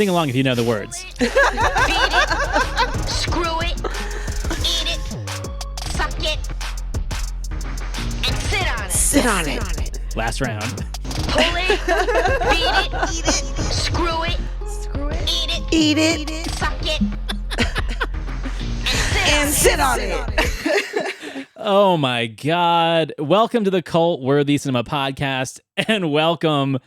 Sing along if you know the words. Beat it, screw it, eat it, suck it, and sit on it. Sit on it. Last round. Pull it, beat it, eat it, screw it, eat it, suck it, and sit on it. Oh my God. Welcome to the Cultworthy Cinema Podcast, and welcome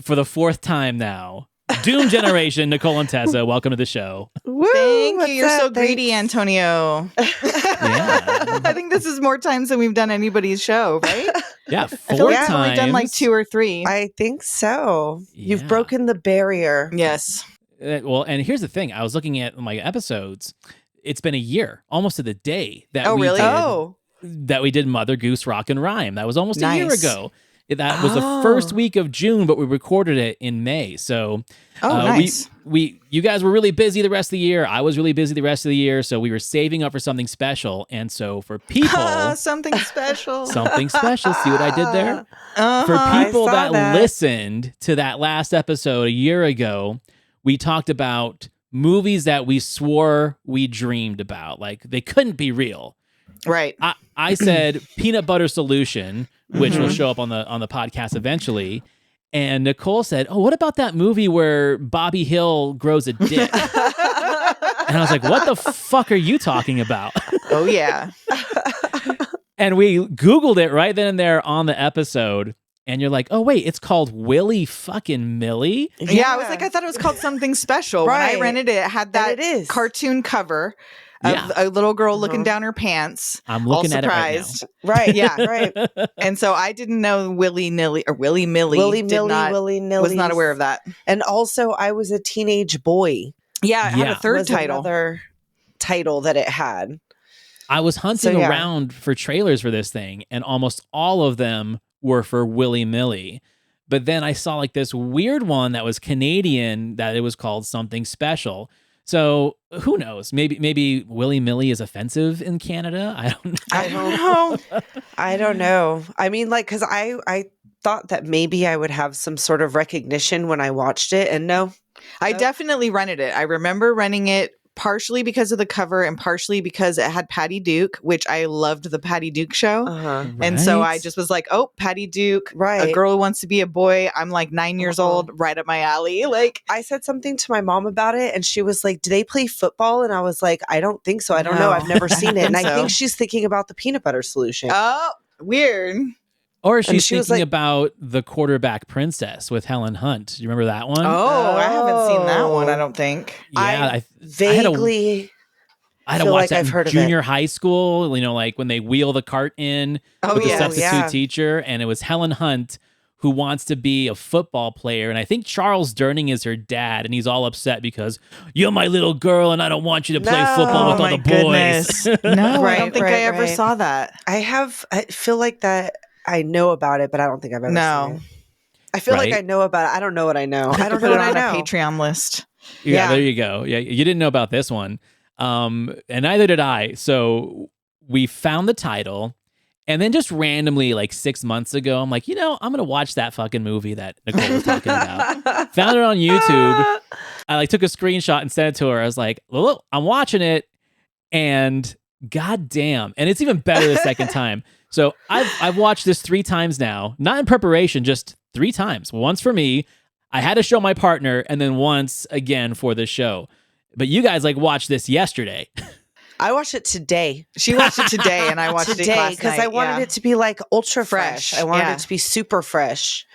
for the fourth time now. Doom Generation, Nicole and Tessa, welcome to the show. Woo, Thank you. You're so greedy, Antonio. Yeah. I think this is more times than we've done anybody's show, right? Yeah, I feel four like times. we've only done like 2 or 3. I think so. Yeah. You've broken the barrier. Yes. Well, and here's the thing. I was looking at my episodes. It's been a year, almost to the day that that we did Mother Goose Rock and Rhyme. That was almost a year ago. That was the first week of June, but we recorded it in May. So nice. You guys were really busy the rest of the year. I was really busy the rest of the year. So we were saving up for something special. And so for people... something special. Something special. See what I did there? For people that listened to that last episode a year ago, we talked about movies that we swore we dreamed about. Like, they couldn't be real. Right. I said Peanut Butter Solution, which will show up on the podcast eventually. And Nicole said, "Oh, what about that movie where Bobby Hill grows a dick?" And I was like, "What the fuck are you talking about?" Oh, yeah. And we Googled it right then and there on the episode. And you're like, "Oh, wait, it's called Willy fucking Milly?" Yeah, I was like, I thought it was called something special. Right. When I rented it, it had that cartoon cover of a little girl looking down her pants. I'm looking at it right now. Right. Yeah. Right. And so I didn't know Willy Milly. Willy Milly was not aware of that. And also, I was a teenage boy. Yeah, it had a third was title. Another title that it had. I was hunting around for trailers for this thing, and almost all of them were for Willy Milly. But then I saw like this weird one that was Canadian that it was called Something Special. So who knows? Maybe Willy Milly is offensive in Canada. I don't know. I mean, like, because I thought that maybe I would have some sort of recognition when I watched it, and no. I definitely rented it. I remember renting it partially because of the cover and partially because it had Patty Duke, which I loved the Patty Duke show. And so I just was like, oh, Patty Duke, a girl who wants to be a boy. I'm like 9 years old, right up my alley. Like, I said something to my mom about it, and she was like, do they play football? And I was like, I don't think so. I don't know. I've never seen it. And I think she's thinking about the Peanut Butter Solution. Oh, weird. Or she's thinking about The Quarterback Princess with Helen Hunt. You remember that one? Oh, I haven't seen that one, I don't think. Yeah, vaguely I had to watch that in junior high school, you know, like when they wheel the cart in with the substitute teacher, and it was Helen Hunt who wants to be a football player, and I think Charles Durning is her dad, and he's all upset because you're my little girl and I don't want you to play football with all the boys. No, I don't think I ever saw that. I feel like that I know about it, but I don't think I've ever seen it. I feel like I know about it. I don't know what I know. I don't know what I know. On a Patreon list. Yeah, there you go. Yeah, you didn't know about this one. And neither did I. So we found the title, and then just randomly, like 6 months ago, I'm like, I'm going to watch that fucking movie that Nicole was talking about. Found it on YouTube. I like took a screenshot and sent it to her. I was like, look, I'm watching it, and goddamn. And it's even better the second time. So I've watched this 3 times now, not in preparation, just 3 times. Once for me, I had to show my partner, and then once again for the show. But you guys watched this yesterday. I watched it today. She watched it today, and I watched it last night. Because I wanted it to be like ultra fresh. I wanted it to be super fresh.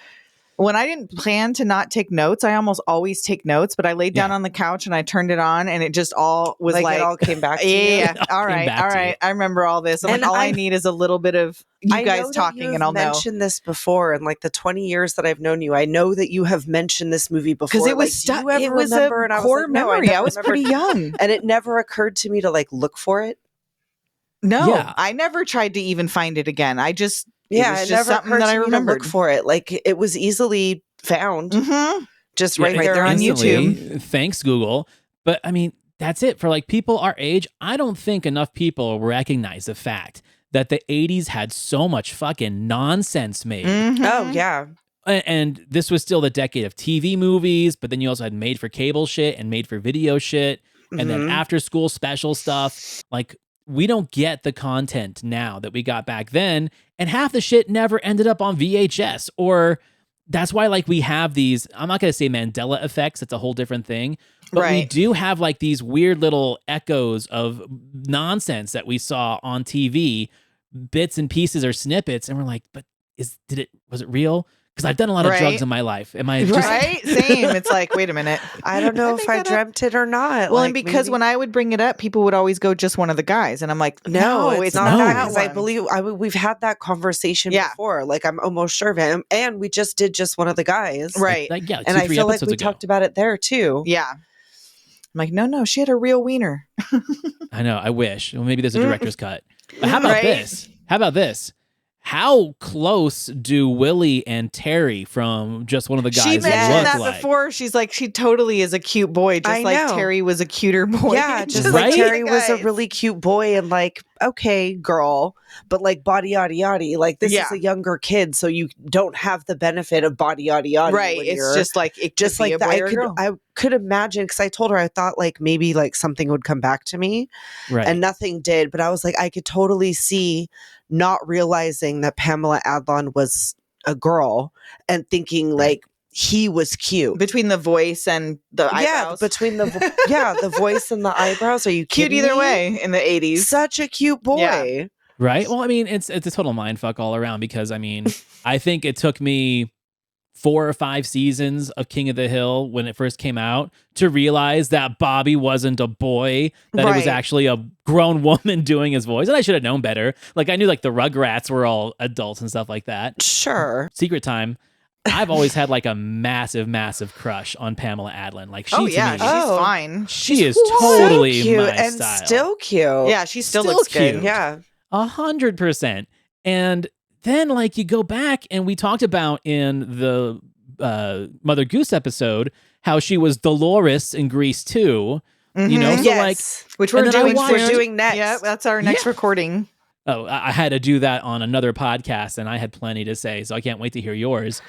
When I didn't plan to not take notes, I almost always take notes, but I laid down on the couch and I turned it on, and it just all was like it all came back to you. Yeah. All right. I remember all this. And all I need is a little bit of you guys talking, and I'll know. I've mentioned this before in like the 20 years that I've known you. I know that you have mentioned this movie before. Because it was it was a core memory. I was pretty young. And it never occurred to me to look for it. No, I never tried to even find it again. I just... it never occurred to me to look for it. Like, it was easily found. Just right there on YouTube. Thanks, Google. But I mean, that's it. For people our age, I don't think enough people recognize the fact that the 80s had so much fucking nonsense made. Oh, yeah. And this was still the decade of TV movies, but then you also had made for cable shit and made for video shit. And then after school special stuff. Like, we don't get the content now that we got back then. And half the shit never ended up on VHS. Or that's why, like, we have these, I'm not going to say Mandela effects. It's a whole different thing. But we do have like these weird little echoes of nonsense that we saw on TV, bits and pieces or snippets. And we're like, but was it real? Because I've done a lot of drugs in my life. Am I just Same. It's like, wait a minute. I don't know if I dreamt it or not. Well, like, and because when I would bring it up, people would always go just one of the guys. And I'm like, no, it's not that. Because I believe we've had that conversation before. Like, I'm almost sure of it. And we just did just one of the guys. Right. Like, and I feel like we talked about it there too. Yeah. I'm like, no, she had a real wiener. I know. I wish. Well, maybe there's a director's cut. But how about this? How about this? How close do Willy and Terry from Just One of the Guys She mentioned that like? before. She's like, she totally is a cute boy, just like Terry was a cuter boy. Yeah, just like Terry was a really cute boy and like, okay, girl, but like body yada yada. Like, this is a younger kid, so you don't have the benefit of body yada yada. Right. It's just like that. I could imagine, because I told her I thought like maybe like something would come back to me, and nothing did. But I was like, I could totally see not realizing that Pamela Adlon was a girl and thinking like he was cute between the voice and the eyebrows. Between the voice and the eyebrows. Are you cute kidding either me? way in the 80s? Such a cute boy. Yeah. Right. Well, I mean, it's a total mindfuck all around, because I mean, I think it took me 4 or 5 seasons of King of the Hill when it first came out to realize that Bobby wasn't a boy, that it was actually a grown woman doing his voice. And I should have known better. Like, I knew like the Rugrats were all adults and stuff like that. Sure. Secret time. I've always had like a massive crush on Pamela Adlon. Like, she's fine. She is totally so cute my and style. Still cute. Yeah, she still looks cute. good. Yeah. 100%. And then, like, you go back, and we talked about in the Mother Goose episode how she was Dolores in Grease 2. You know, so like, which we're doing next. Yeah, that's our next recording. Oh, I had to do that on another podcast, and I had plenty to say, so I can't wait to hear yours.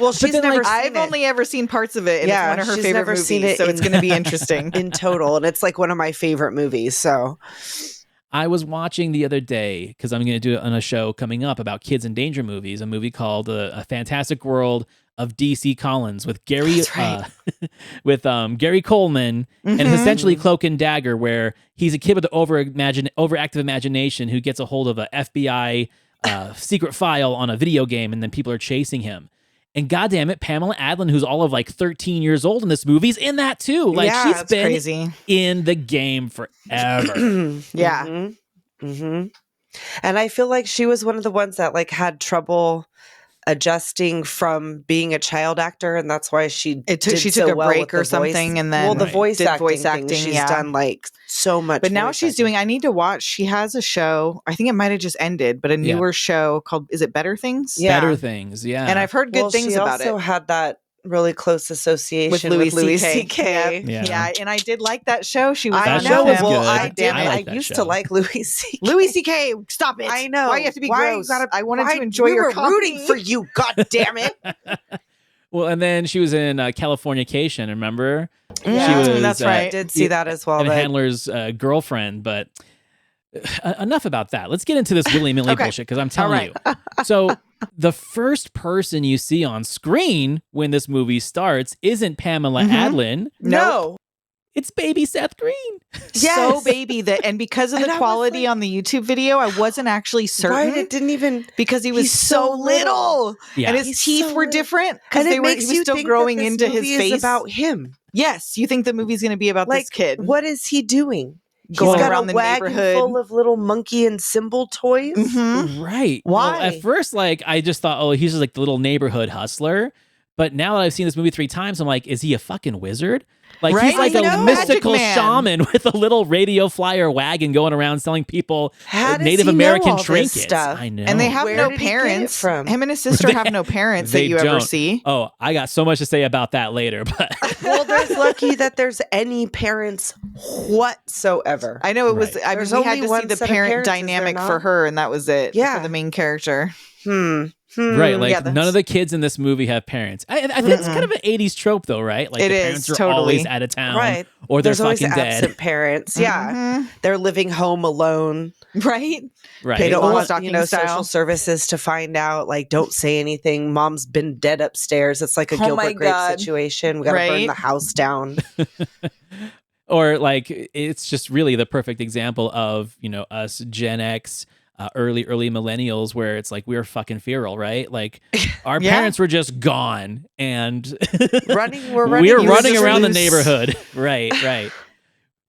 Well, she's never. I've only ever seen parts of it. And it's one of her favorite movies, so it's going to be interesting in total, and it's like one of my favorite movies. So. I was watching the other day, because I'm going to do it on a show coming up about kids in danger movies, a movie called A Fantastic World of DC Collins with Gary Gary Coleman, and essentially Cloak and Dagger, where he's a kid with an overactive imagination who gets a hold of a FBI secret file on a video game, and then people are chasing him. And goddamn it, Pamela Adlon, who's all of like 13 years old in this movie, is in that too. Like, she's been crazy. In the game forever. Yeah. And I feel like she was one of the ones that like had trouble adjusting from being a child actor, and that's why she took a break or something, and then the voice acting she's done like so much. But now she's doing. I need to watch. She has a show. I think it might have just ended, but a newer show called "Is it Better Things?" Yeah. Better Things. Yeah, and I've heard good things about it. She also had that really close association with Louis C.K. Yeah, and I did like that show. She was. I know. Well, I did. I used to like Louis C.K. Louis C.K. Stop it! I know. Why you have to be gross? I wanted to enjoy we your were company. rooting for you. God damn it! Well, and then she was in Californication. Remember? Yeah, she was, that's right. I did see that as well. And Handler's girlfriend, but. Enough about that. Let's get into this Willy Milly bullshit, because I'm telling you. So the first person you see on screen when this movie starts isn't Pamela Adlon. No. It's baby Seth Green. Yes. So baby that, and because of the quality on the YouTube video, I wasn't actually certain. Right? It didn't even, because he was so little. Yeah. And his teeth were different because he was still growing into his face. About him. Yes, you think the movie's going to be about this kid. What is he doing? Going He's got around a the wagon neighborhood full of little monkey and cymbal toys. Right. Why? Well, at first, like, I just thought, oh, he's just like the little neighborhood hustler. But now that I've seen this movie 3 times, I'm like, is he a fucking wizard? Like, he's like a mystical shaman with a little radio flyer wagon going around selling people Native American trinkets. I know. And they have no parents. Him and his sister have no parents that you ever see. Oh, I got so much to say about that later. But well, there's lucky that there's any parents whatsoever. I know it was. I mean, we had to see the parent dynamic for her, and that was it. Yeah. For the main character. Right, like none of the kids in this movie have parents. I think it's kind of an 80s trope though, right? Like the parents are always out of town, right? Or they're There's always fucking absent dead. parents. Yeah, they're living home alone. Right. They don't want social services to find out. Like, don't say anything. Mom's been dead upstairs. It's like a Gilbert Grape situation. We got to burn the house down. Or like it's just really the perfect example of us Gen X. Early millennials, where it's like we were fucking feral, right? Like our parents were just gone, and we're running around the neighborhood, right.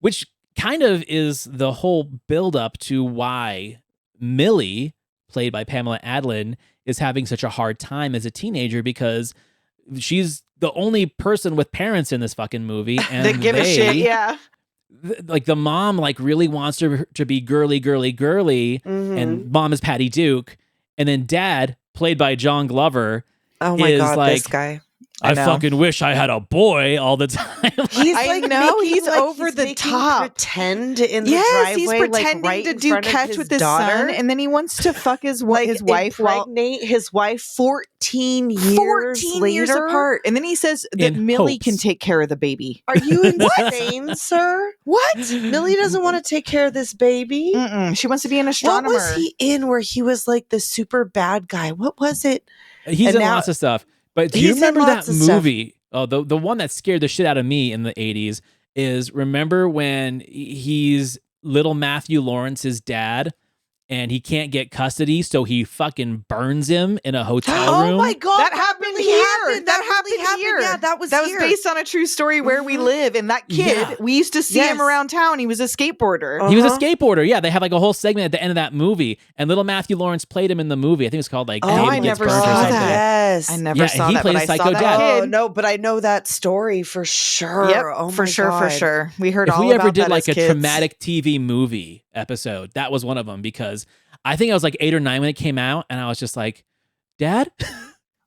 Which kind of is the whole build up to why Milly, played by Pamela Adlon, is having such a hard time as a teenager because she's the only person with parents in this fucking movie, and they give a shit, yeah. Like the mom like really wants her to be girly, and mom is Patty Duke, and then dad, played by John Glover, oh my god, like, this guy. I fucking wish I had a boy all the time. He's like, he's like over the top. Pretend in the driveway. He's pretending like, right to do catch with his son, and then he wants to fuck his wife. Impregnate his wife 14 years apart, and then he says that Milly can take care of the baby. Are you insane, sir? What? Milly doesn't want to take care of this baby. She wants to be an astronomer. What was he in where he was like the super bad guy? What was it? He's in lots of stuff. But do you remember that movie? Oh, the one that scared the shit out of me in the 80s is, remember when he's little Matthew Lawrence's dad and he can't get custody, so he fucking burns him in a hotel room? Oh my god, that happened here. That happened here. Yeah, that was based on a true story where we live. And that kid, we used to see him around town. He was a skateboarder. He was a skateboarder. Yeah, they have like a whole segment at the end of that movie, and little Matthew Lawrence played him in the movie. I think it's called like David Gets Burnt or something. Yes, I never saw he that. Played but a psycho I saw dad. that kid. No, but I know that story for sure. Yep, oh for sure. We heard if all we about ever did that like as a kids. traumatic TV movie episode, that was one of them, because I think I was like 8 or 9 when it came out, and I was just like, Dad,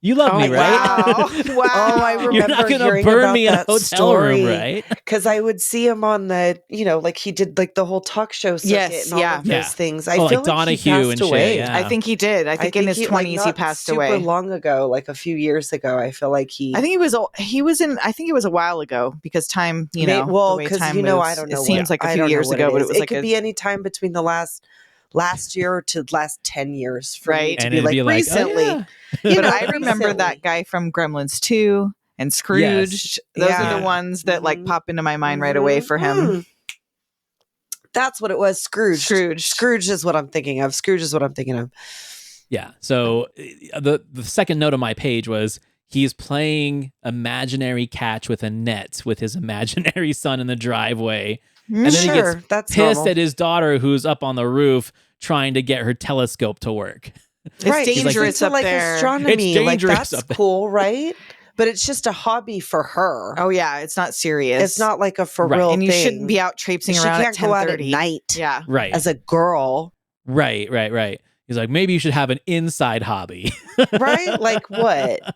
you love me, right? Wow. Oh, I remember You're not gonna hearing burn about me in a that hotel story, room, right? Because I would see him on the, like he did like the whole talk show circuit and all of those things. I feel like Donahue he passed and away. shit. Yeah. I think he did. I think in his 20s he passed away. Super long ago, like a few years ago. I feel like I think he was in. I think it was a while ago because time, well, because I don't know. It seems like a few years ago, but it was like could be any time between the last year to last 10 years for me to and be like recently. Oh, yeah. But I remember that guy from Gremlins 2 and Scrooge. Those are the ones that like pop into my mind right away for him. That's what it was. Scrooge is what I'm thinking of. Yeah. So the second note on my page was he's playing imaginary catch with a net with his imaginary son in the driveway. And then he gets pissed at his daughter who's up on the roof trying to get her telescope to work. It's dangerous up there. Astronomy. It's dangerous that's up there. cool, right? But it's just a hobby for her. Oh yeah, it's not serious. It's not like a for real and thing. you shouldn't be out traipsing around. She can't go out at night. Yeah, right. As a girl. Right. He's like, maybe you should have an inside hobby. Right? Like what?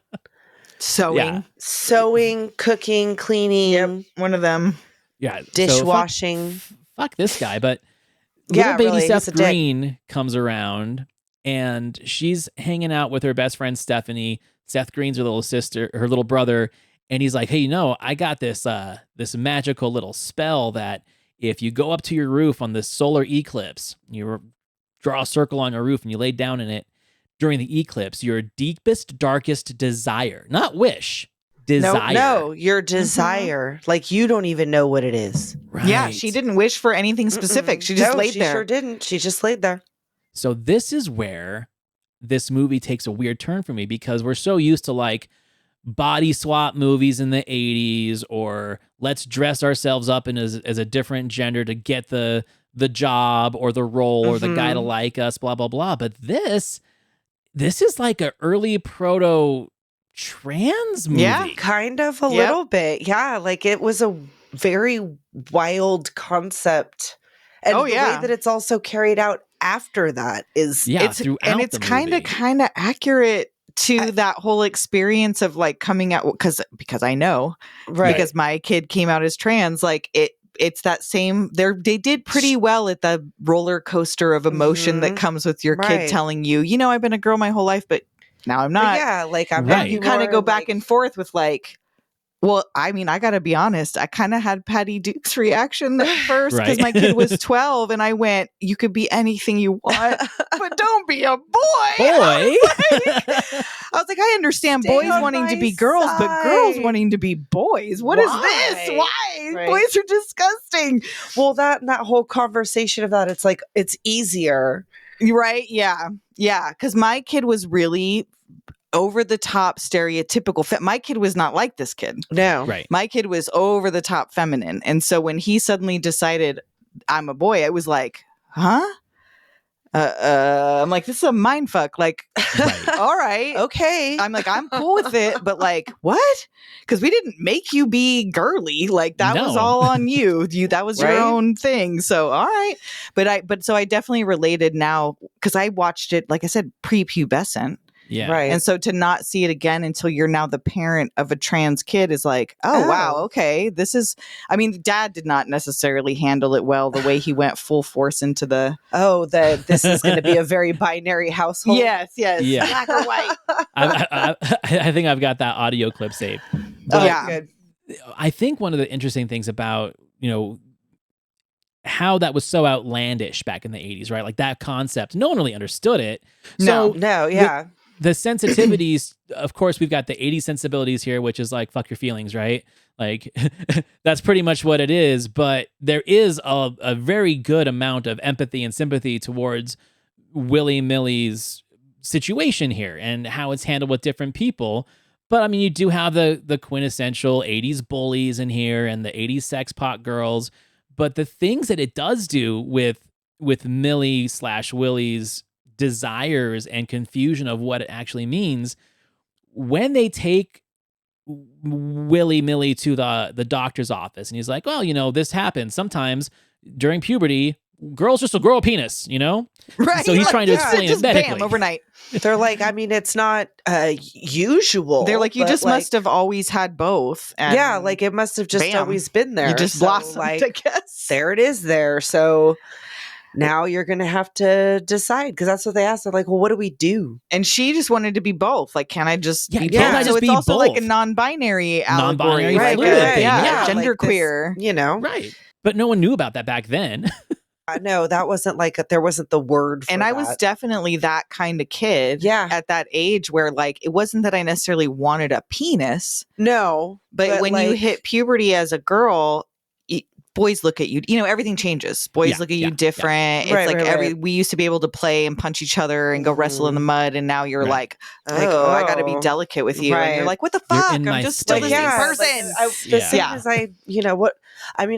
Sewing, cooking, cleaning. Yep, one of them. Yeah, dishwashing. So fuck this guy. But little baby Seth Green comes around, and she's hanging out with her best friend Stephanie. Seth Green's her little sister, her little brother, and he's like, "Hey, I got this this magical little spell that if you go up to your roof on this solar eclipse, you draw a circle on your roof and you lay down in it during the eclipse, your deepest, darkest desire, not wish." Desire. No, your desire. Like you don't even know what it is. Right. Yeah, she didn't wish for anything specific. She just laid there. She sure didn't. She just laid there. So this is where this movie takes a weird turn for me, because we're so used to like body swap movies in the 80s, or let's dress ourselves up as a different gender to get the job or the role or the guy to like us, blah, blah, blah. But this is like an early proto trans movie. Yeah, kind of a little bit. Yeah, like it was a very wild concept. And the way that it's also carried out after that is it's kind of accurate to that whole experience of like coming out, because I know, because my kid came out as trans, like it's that same, they did pretty well at the roller coaster of emotion that comes with your kid telling you, I've been a girl my whole life, but now I'm not. But yeah, like I'm Right. You kind of more go back like- and forth with like, well, I mean, I got to be honest. I kind of had Patty Duke's reaction at first because Right. my kid was 12 and I went, you could be anything you want, but don't be a boy. Boy. I was like, I understand Stay boys on wanting to my be girls, but girls side. wanting to be boys. What is this? Why? Why? Right. Boys are disgusting. Well, that whole conversation of that, it's like it's easier. Right? Yeah. Yeah. Because my kid was really over the top stereotypical. My kid was not like this kid. No. Right. My kid was over the top feminine. And so when he suddenly decided I'm a boy, I was like, huh? I'm like, this is a mind fuck. Like, Right. all right. Okay. I'm like, I'm cool with it, but like, what? Because we didn't make you be girly. Like that was No. all on you. That was Right. your own thing. So all right. But so I definitely related now because I watched it, like I said, prepubescent. Yeah. Right. And so to not see it again until you're now the parent of a trans kid is like, oh, wow, okay. This is, I mean, dad did not necessarily handle it well the way he went full force into the. This is going to be a very binary household. Yes. Yeah. Black or white. I think I've got that audio clip saved. Oh, Yeah. good. I think one of the interesting things about, how that was so outlandish back in the 80s, right? Like that concept, no one really understood it. So No, yeah. the sensitivities, of course, we've got the 80s sensibilities here, which is like, fuck your feelings, right? Like that's pretty much what it is. But there is a very good amount of empathy and sympathy towards Willy Milly's situation here and how it's handled with different people. But I mean, you do have the quintessential 80s bullies in here and the 80s sex pot girls. But the things that it does do with Milly/Willy's desires and confusion of what it actually means, when they take Willy Milly to the doctor's office and he's like, well, this happens sometimes during puberty, girls just will grow a penis, Right. So he's trying to explain it just medically. bam, overnight. They're like, I mean, it's not usual. They're like, you but, just must have always had both. And yeah, like it must have just bam, always been there. you just So, blossomed, like, I guess. there it is there. So now you're going to have to decide because that's what they asked. They're like, well, what do we do? And she just wanted to be both. Like, can I just be can't both? I so just it's be also like a both? non-binary Non-binary allegory. Like fluid thing, yeah. genderqueer. Like this, Right. But no one knew about that back then. No, that wasn't like there wasn't the word for And I that. was definitely that kind of kid at that age where like it wasn't that I necessarily wanted a penis. No. But when you like, hit puberty as a girl, boys look at you, everything changes. Boys look at you different. It's Right, like right. we used to be able to play and punch each other and go wrestle in the mud. And now you're Right. like, oh, I got to be delicate with you. And you're like, what the You're fuck? in I'm my just still the space. same yeah, person. The same as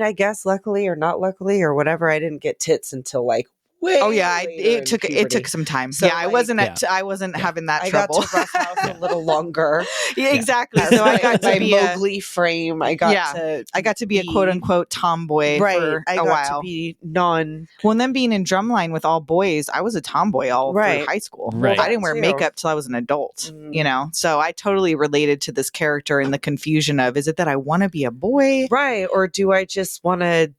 I guess luckily or not luckily or whatever, I didn't get tits until like way later it took puberty. some time. So, I wasn't having that I trouble. got to roughhouse a little longer. Yeah, exactly. As So I got my to be Mowgli frame. I got to be a quote unquote tomboy for I a got while. to be non. Well, and then being in drumline with all boys, I was a tomboy all through Right. high school. Right. I didn't wear Too. makeup till I was an adult, So I totally related to this character and the confusion of, is it that I want to be a boy? Right. Or do I just want to?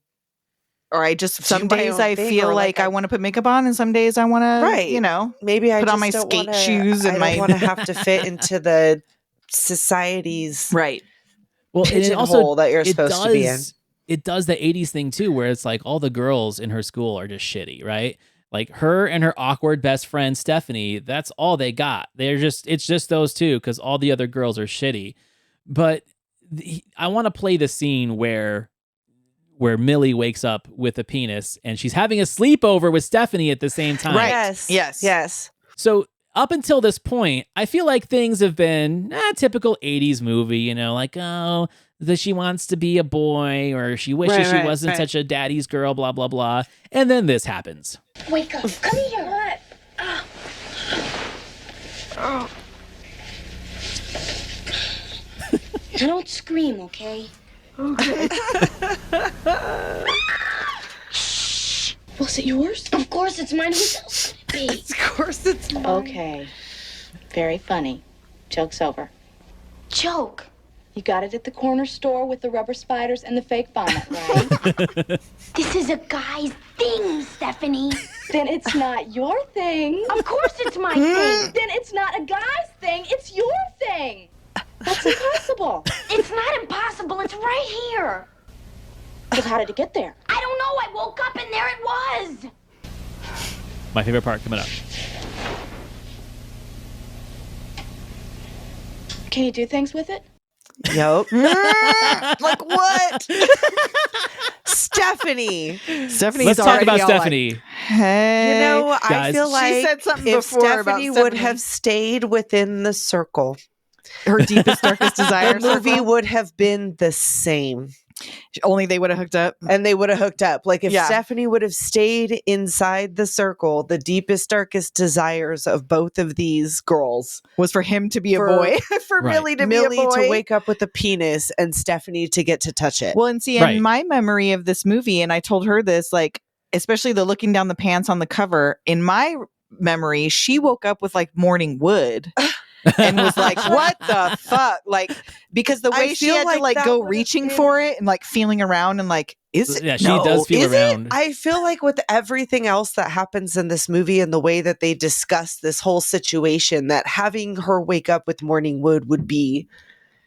Or I just, some my days own I thing, feel or like like I want to put makeup on and some days I want to, maybe I put just on my don't skate wanna, shoes and I my- don't want to have to fit into the society's right. Well, and it pigeonhole also that you're supposed to be in. It does the 80s thing too, where it's like all the girls in her school are just shitty, right? Like her and her awkward best friend Stephanie, that's all they got. It's just those two because all the other girls are shitty. But I want to play the scene where Milly wakes up with a penis and she's having a sleepover with Stephanie at the same time. Right. Yes. So up until this point, I feel like things have been typical 80s movie, like, oh, that she wants to be a boy or she wishes she wasn't such a daddy's girl, blah, blah, blah. And then this happens. Wake up. Come here. What? Oh. Don't scream, okay? Okay. Shh. Was it yours? Of course it's mine. Whose else could it be? Of course it's mine. Okay. Very funny. Joke's over. Joke. You got it at the corner store with the rubber spiders and the fake vomit, right? This is a guy's thing, Stephanie. Then it's not your thing. Of course it's my thing. Then it's not a guy's thing, it's your thing. That's impossible. It's not impossible, it's right here. But how did it get there? I don't know, I woke up and there it was. My favorite part coming up. Can you do things with it? Yup. Like what? Stephanie. Stephanie's Let's talk already about all Stephanie. Like, hey. You know, I Guys. feel like She said something if before about Stephanie would Stephanie. have stayed within the circle, Her deepest, darkest desire. the movie would have been the same. Only they would have hooked up. And they would have hooked up. Like if Yeah. Stephanie would have stayed inside the circle, the deepest, darkest desires of both of these girls Was for him to be For- a boy. For Right. Millie to Millie be a boy. to wake up with a penis and Stephanie to get to touch it. Well, and see, Right. in my memory of this movie, and I told her this, like, especially the looking down the pants on the cover, in my memory, she woke up with like morning wood. And was like, what the fuck? Like, because the I way she feel had to like like that go would have reaching been- for it and like feeling around and like, is it? Yeah, she No. does feel Is it? around. I feel like with everything else that happens in this movie and the way that they discuss this whole situation, that having her wake up with morning wood would be.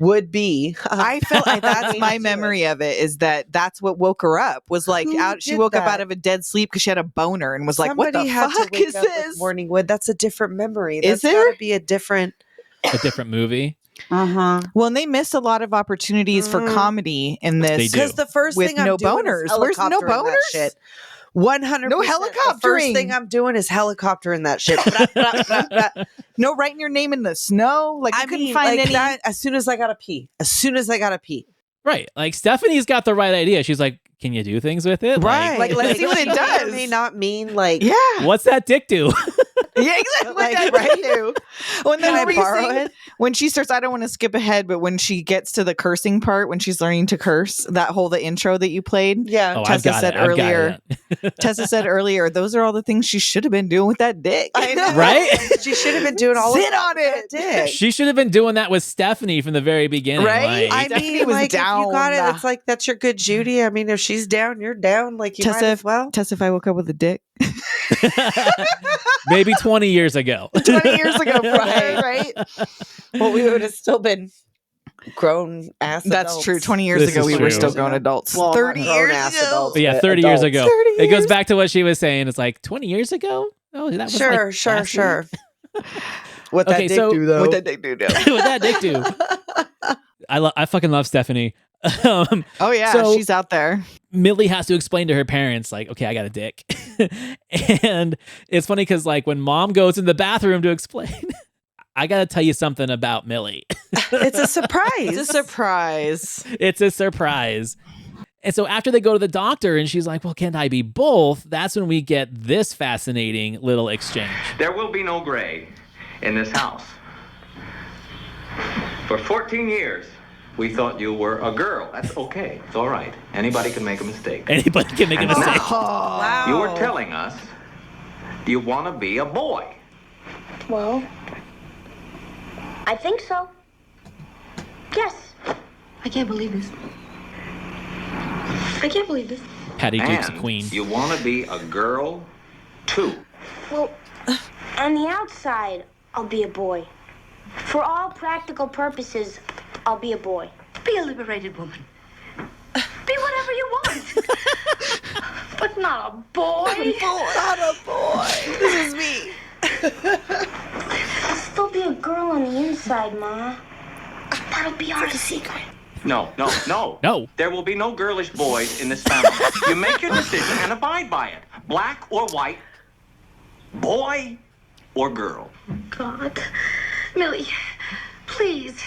I felt like that's my memory of it, is that that's what woke her up, was like Who out. She did woke up that? out of a dead sleep because she had a boner and was like, what the Somebody had fuck to wake is up with this? morning wood. That's a different memory. Is That's there? gotta be a different. A different movie. Uh-huh. Well, and they missed a lot of opportunities for comedy in this. They do. Because the first With thing I'm no doing boners. is Where's no helicoptering that boners? shit. 100%. No The first helicoptering. thing I'm doing is helicoptering that shit. Blah, blah, blah, blah. No writing your name in the snow. Like, you I couldn't mean, find like any. that. As soon as I gotta pee. Right. Like Stephanie's got the right idea. She's like, can you do things with it? Right. Like, let's see what she it does. May not mean like. Yeah. What's that dick do? Yeah, exactly. Like, Like, right? right. When Can I borrow it? When she starts, I don't want to skip ahead, but when she gets to the cursing part, when she's learning to curse, the intro that you played. Yeah. Oh, I've Tessa got said it. I've got earlier. it. Tessa said earlier, those are all the things she should have been doing with that dick. I know. Right? She should have been doing all Sit of that on with it. that dick. She should have been doing that with Stephanie from the very beginning. Right? Like, I Stephanie mean, was like, if you got down. it, it's like, that's your good Judy. I mean, if she's down, you're down. Like, you might Tessa, as well. Tessa, if I woke up with a dick maybe 20 years ago. 20 years ago, right? Well, we would have still been grown ass That's adults. true. 20 years This ago, is we were true. still grown adults. Well, 30 not years grown-ass ago. adults, But yeah, but 30 years adults. ago. 30 It goes years. back to what she was saying. It's like 20 years ago? Oh, that was Sure, like sure, last sure. week. What Okay, that dick so- do, though? What that dick do? What that dick do? I fucking love Stephanie. Oh, yeah. So- she's out there. Millie has to explain to her parents, like, okay, I got a dick. And it's funny because, like, when mom goes in the bathroom to explain, I got to tell you something about Millie. It's a surprise. It's a surprise. It's a surprise. And so after they go to the doctor and she's like, well, can't I be both? That's when we get this fascinating little exchange. There will be no gray in this house. For 14 years, we thought you were a girl. That's okay. It's all right. Anybody can make a mistake. Anybody can make a mistake. Wow. You were telling us you want to be a boy. Well, I think so. Yes. I can't believe this. I can't believe this. Patty Duke's a And queen. you want to be a girl, too. Well, on the outside, I'll be a boy. For all practical purposes, I'll be a boy. Be a liberated woman. Be whatever you want. But not a boy. Not a boy. This is me. I'll still be a girl on the inside, Ma. That'll be our secret. No, no, no. No. There will be no girlish boys in this family. You make your decision and abide by it. Black or white, boy or girl. God. Millie, please.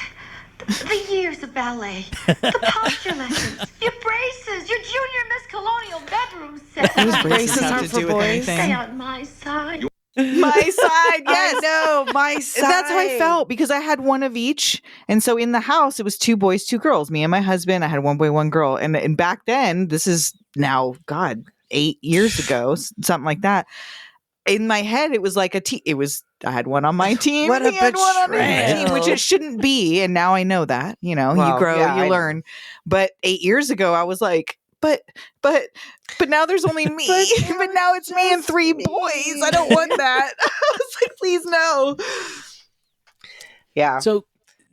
The years of ballet, the posture lessons, your braces, your junior Miss Colonial bedroom set. Those braces have aren't to for do with boys. Stay anything. on my side. My side, yes. I know, my side. That's how I felt, because I had one of each. And so in the house, it was 2 boys, 2 girls. Me and my husband, I had 1 boy, 1 girl. And back then, this is now, God, 8 years ago, something like that. in my head, it was like I had one on my team. What a he had one on his betrayal. team, which it shouldn't be. And now I know that, you know, Well, you grow, yeah, you I learn. But 8 years ago, I was like, but now there's only me. But now it's me and 3 boys. I don't want that. I was like, please no. Yeah. So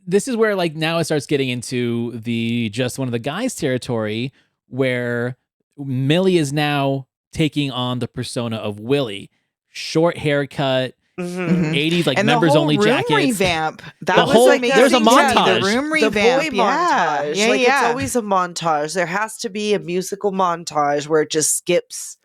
this is where like now it starts getting into the just one of the guys territory where Milly is now taking on the persona of Willy. Short haircut, 80s like and members the whole only room jackets. revamp. That The was whole- amazing. there's a to me. montage. The room The revamp. boy montage. Yeah. Like yeah. it's always a montage. There has to be a musical montage where it just skips.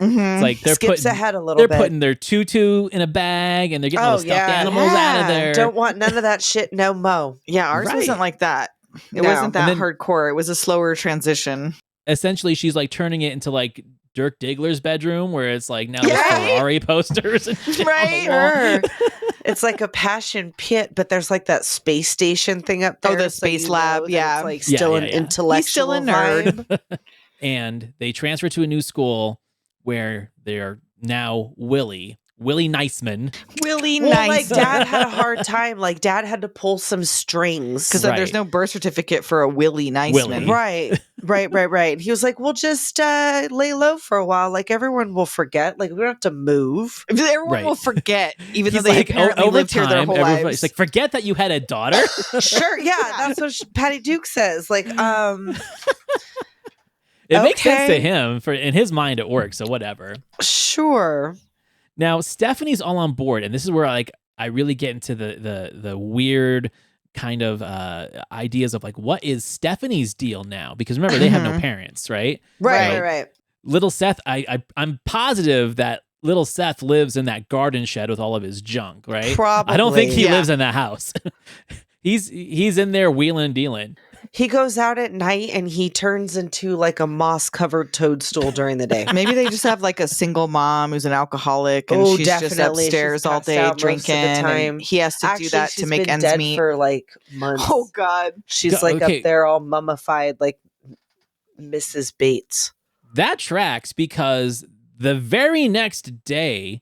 It's like they're skips putting, ahead a little they're bit. putting their tutu in a bag and they're getting all the stuffed animals out of there. Don't want none of that shit. No mo. Yeah, ours Right. wasn't like that. It No. wasn't that And then- hardcore. It was a slower transition. Essentially, she's like turning it into like Dirk Diggler's bedroom where it's like now there's Right. Ferrari posters and shit Right. on the wall. It's like a passion pit, but there's like that space station thing up there. Oh, the so space you know lab, that yeah. It's like Yeah, still yeah, an yeah. intellectual He's still a nerd. vibe. And they transfer to a new school where they're now Willy Niceman. Willy Well, nice. like dad had a hard time. Like dad had to pull some strings. Because Right. there's no birth certificate for a Willy Niceman. Willy. Right. And he was like, "We'll just lay low for a while. Like everyone will forget. Like we don't have to move." Everyone Right. will forget, even He's though they like, apparently over lived here their time, whole everybody's lives. like, forget that you had a daughter. Sure, yeah, that's what Patty Duke says. Like, It makes sense to Okay. him. For in his mind, it works. So whatever. sure. Now Stephanie's all on board, and this is where like I really get into the weird kind of ideas of like what is Stephanie's deal now? Because remember they have no parents, right? Right. Little Seth, I'm positive that little Seth lives in that garden shed with all of his junk, right? Probably. I don't think he Yeah. lives in that house. he's in there wheeling and dealing. He goes out at night and he turns into like a moss-covered toadstool during the day. Maybe they just have like a single mom who's an alcoholic and Oh, she's just definitely. upstairs She's all passed day out most of the drinking. time. And he has to Actually, do that to she's make been ends dead meet. for like months. Oh God. She's like Okay. up there all mummified, like Mrs. Bates. That tracks because the very next day,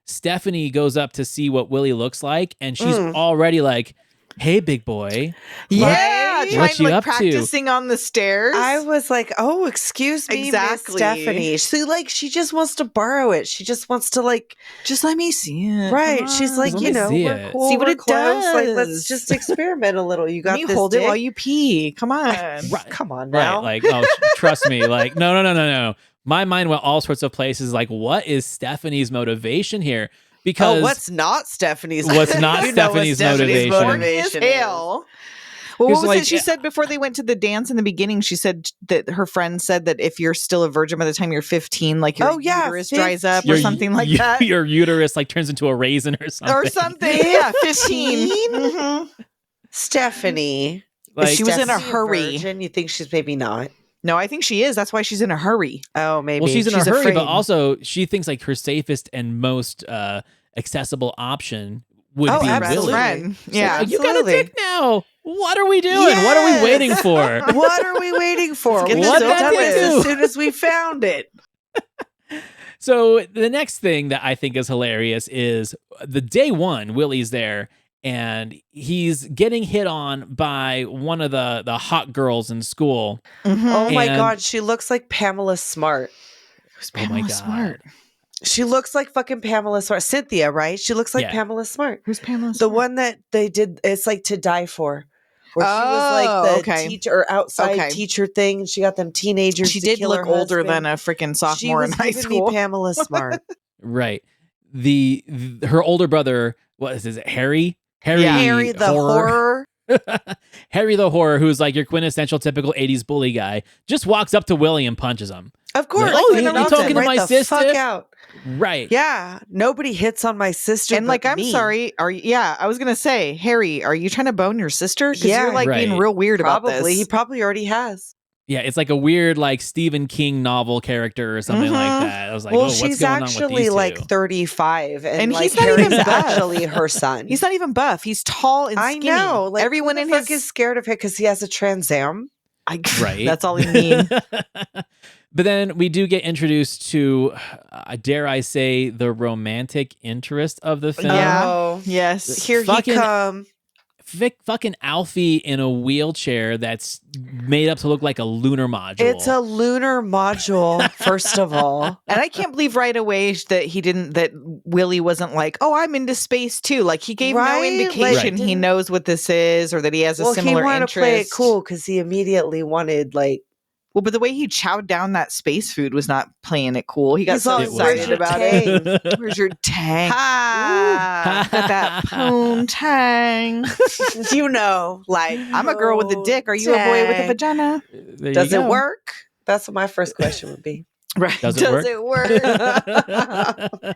Stephanie goes up to see what Willy looks like, and she's already like, "Hey, big boy." Yeah, Right? trying What to you like up to? practicing on the stairs. I was like, "Oh, excuse me, Exactly. Miss Stephanie." She just wants to borrow it. She just wants to like, just let me see it. right? Come She's on. like, Let you me know, see we're it. cool, See what we're it close. Like, let's does. just experiment a little. You got Let me this hold it dick? while you pee. Come on. Right. Come on now. Right. Like, oh, trust me. Like, no. My mind went all sorts of places. Like, what is Stephanie's motivation here? Because what's not Stephanie's? What's not You know what Stephanie's motivation? Horny as motivation is. hell. Well, what 'Cause, was like, it she said before they went to the dance in the beginning? She said that her friend said that if you're still a virgin by the time you're 15, like your Oh, yeah, uterus dries up or something like that. Your uterus like turns into a raisin or something. Or something. Yeah, 15. Mhm. Stephanie. Like, She was in a Stephanie hurry. virgin? You think she's maybe not? No, I think she is. That's why she's in a hurry. Oh, maybe. well, she's in a hurry, afraid. but also she thinks like her safest and most accessible option would Oh, be absolutely. Willy. Friend. She's Yeah. like, you got a Absolutely. dick now. What are we doing? What are we Yes. waiting for? What are we waiting for? Let's get We this should have over done this with. as soon as we found it. So the next thing that I think is hilarious is the day one, Willy's there and he's getting hit on by one of the hot girls in school. Mhm. Oh my And- God, she looks like Pamela Smart. Who's Oh my Pamela God. Smart? She looks like fucking Pamela Smart. Cynthia, right? She looks like Yeah. Pamela Smart. Who's Pamela The Smart? one that they did, it's like To Die For. Where she was like Oh, the okay. teacher or outside Okay. teacher thing. And she got them teenagers. She to did kill look her older husband. than a freaking She sophomore in was high giving school. me Pamela Smart. Right. Her older brother, what is it? Harry? Yeah. Harry the horror. Harry the horror, who's like your quintessential typical 80s bully guy, just walks up to Willy and punches him. Of course. Like, oh, Like, you knocks talking him to right my the sister? Fuck out. Right. Yeah. Nobody hits on my sister. And like, but I'm me. sorry. I was gonna say, Harry, are you trying to bone your sister? Because Yeah. you're like being Right. real weird Probably. about this. He probably already has. Yeah, it's like a weird like Stephen King novel character or something like that. I was like, Well, oh, what's she's going on with actually these like two? 35, and And like, he's not even Harry's buff. actually her son. He's not even buff. He's tall and I skinny. know. Like, Everyone who in the fuck his is scared of him because he has a Trans Am. Right. That's all he mean. But then we do get introduced to, dare I say, the romantic interest of the film. Yeah. Yes. Here he come. Fucking Alfie in a wheelchair that's made up to look like a lunar module. It's a lunar module, first of all. And I can't believe right away that Willy wasn't like, oh, I'm into space too. Like he gave no indication he knows what this is or that he has a similar interest. Well, he wanted to play it cool because he immediately wanted well, but the way he chowed down that space food was not playing it cool. He got so excited about it. Where's your tang? Got that poon tang. You know, I'm a girl with a dick. Are you a boy with a vagina? Does it work? That's what my first question would be. Right. Does it work?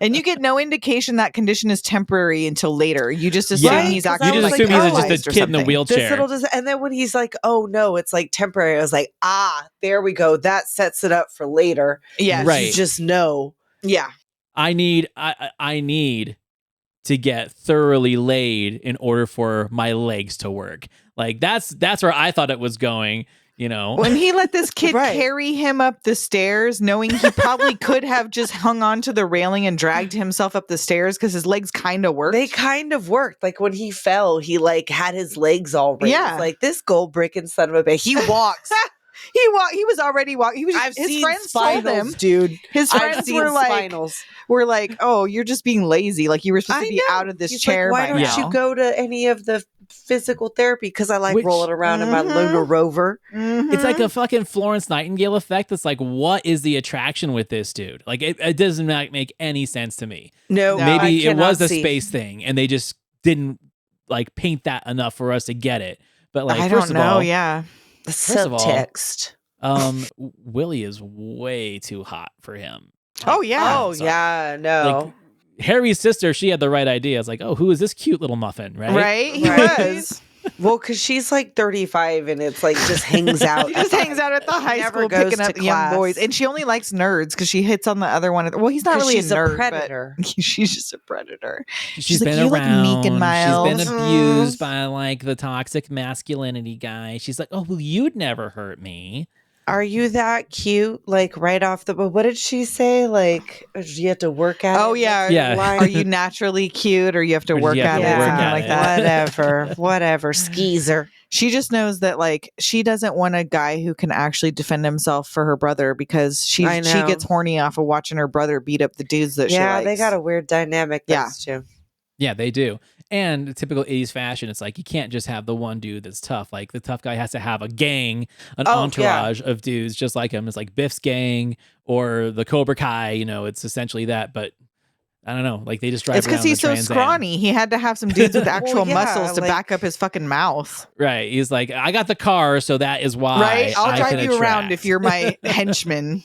And you get no indication that condition is temporary until later. You just assume he's actually you just assume he's just a kid in a wheelchair. And then when he's like, oh no, it's like temporary. I was like, there we go. That sets it up for later. Yeah. Right. You just know. Yeah. I need to get thoroughly laid in order for my legs to work. Like that's where I thought it was going. You know, when he let this kid carry him up the stairs, knowing he probably could have just hung on to the railing and dragged himself up the stairs because his legs kind of worked. They kind of worked. Like when he fell, he had his legs all raised. Yeah. Like this gold bricking son of a bitch. He walks. He was already walking. His friends told him, dude. His friends were like, "Oh, you're just being lazy. Like you were supposed to be out of this chair why by now. Why don't you go to any of the physical therapy? Because I rolling around in my lunar rover." It's like a fucking Florence Nightingale effect. It's like, what is the attraction with this dude? Like it doesn't make any sense to me. No, maybe it was a space thing, and they just didn't paint that enough for us to get it. But I don't know. Yeah. First of all, Willy is way too hot for him. No. Like, Harry's sister, she had the right idea. It's like, oh, who is this cute little muffin, right? Right, he was. Well, because she's like 35 and it's like just hangs out. She just hangs out at the high school picking up young boys. And she only likes nerds because she hits on the other one. Well, he's not really a nerd, predator. But she's just a predator. She's been like, around. You look meek and mild. She's been abused by the toxic masculinity guy. She's like, oh, well, you'd never hurt me. Are you that cute? Like right off the what did she say? Like you have to work at it? Oh yeah. Are you naturally cute or you have to work at it? Something like that. Whatever. Skeezer. She just knows that she doesn't want a guy who can actually defend himself for her brother because she gets horny off of watching her brother beat up the dudes that she likes. Yeah, they got a weird dynamic. Too. Yeah, they do. And typical 80s fashion, it's like you can't just have the one dude that's tough. Like the tough guy has to have a gang, an entourage of dudes just like him. It's like Biff's gang or the Cobra Kai, it's essentially that. But I don't know, they just drive It's because he's so scrawny. He had to have some dudes with actual muscles to back up his fucking mouth. Right. He's like, I got the car, so that is why. Right? I'll drive you around if you're my henchman.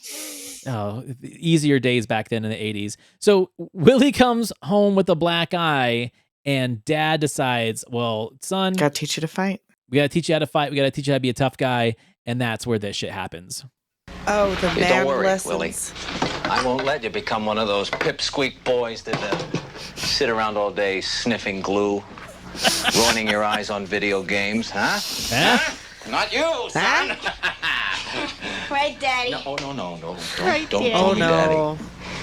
Oh, easier days back then in the 80s. So Willy comes home with a black eye. And dad decides, well, son, gotta teach you to fight. We gotta teach you how to fight. We gotta teach you how to be a tough guy. And that's where this shit happens. Oh, the man Don't worry, lessons. Willy. I won't let you become one of those pipsqueak boys that sit around all day sniffing glue, ruining your eyes on video games, huh? Not you, son. Right, Daddy? No. Don't Right, call me no. Daddy.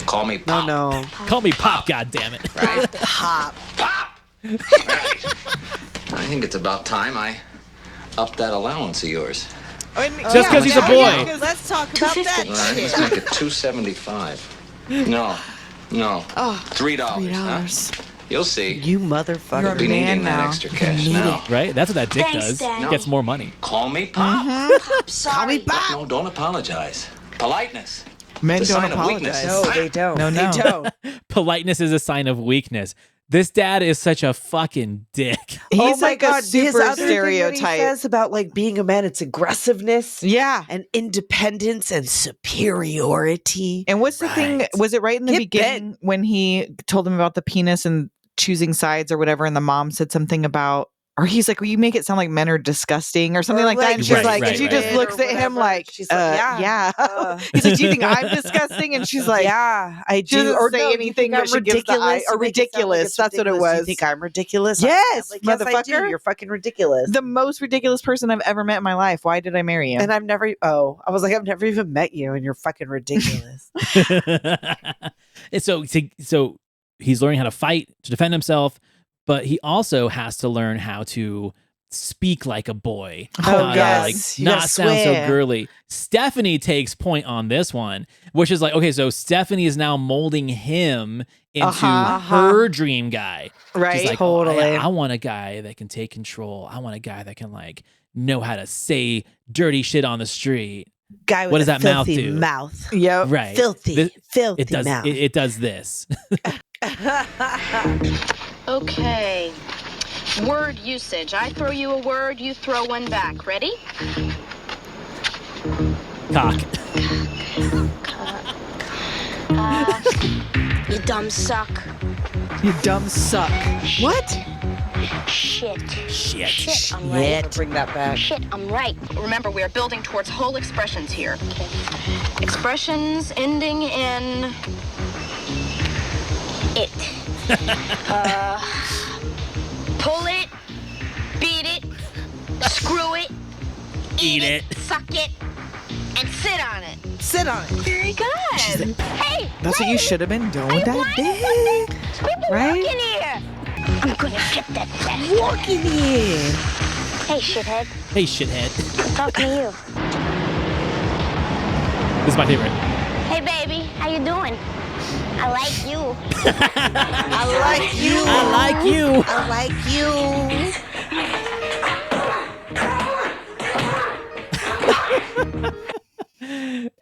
Call me Pop. No. Call me Pop, goddammit. Right? Pop. Right. I think it's about time I upped that allowance of yours. Just because he's a boy. Let's talk about that. All right, let's make it $2.75. No. $3. Huh? You'll see. You motherfucker. You'll be needing that extra cash now. Right? That's what that dick Thanks, does. Dad. He gets more money. Call me Pop. Pop, sorry. Call me Pop. No, don't apologize. Politeness. Men It's a don't sign of apologize. weakness. No, they don't. No. They don't. Politeness is a sign of weakness. This dad is such a fucking dick. He's like a his super other thing that he stereotype. says about being a man, it's aggressiveness. Yeah. And independence and superiority. And what's the thing? Was it right in the Get beginning when he told him about the penis and choosing sides or whatever? And the mom said something about or he's like, well, you make it sound like men are disgusting or something like that. And she's like, and she just looks at him like, she's like, yeah. He's like, do you think I'm disgusting? And she's like, yeah, I do. She doesn't say anything, but she gives the eye, or ridiculous. That's what it was. You think I'm ridiculous? Yes, like, motherfucker. Yes, I do. You're fucking ridiculous. The most ridiculous person I've ever met in my life. Why did I marry you? And I've never, I was like, I've never even met you and you're fucking ridiculous. And so he's learning how to fight, to defend himself, but he also has to learn how to speak like a boy. Yes. Like not sound so girly. Stephanie takes point on this one, which is like, okay, so Stephanie is now molding him into her dream guy. Right. She's like, totally. I want a guy that can take control. I want a guy that can like know how to say dirty shit on the street. Guy with what does a that mouth filthy do? mouth. Yep. Right. Filthy mouth. It does this. Okay. Word usage. I throw you a word, you throw one back. Ready? Cock. You dumb suck. You dumb suck. What? Shit, I'm right. Bring that back. Shit, I'm right. Remember, we are building towards whole expressions here. Okay. Expressions ending in it. Pull it, beat it, screw it, eat it, suck it, and sit on it. Sit on it. Very good. Hey, that's what you should have been doing with that day. Right? Walk in here. I'm gonna get that back. Walk in here. Hey, shithead. Hey, shithead. I'm talking to you. This is my favorite. Hey, baby. How you doing? I like you. I like you. I like you. I like you.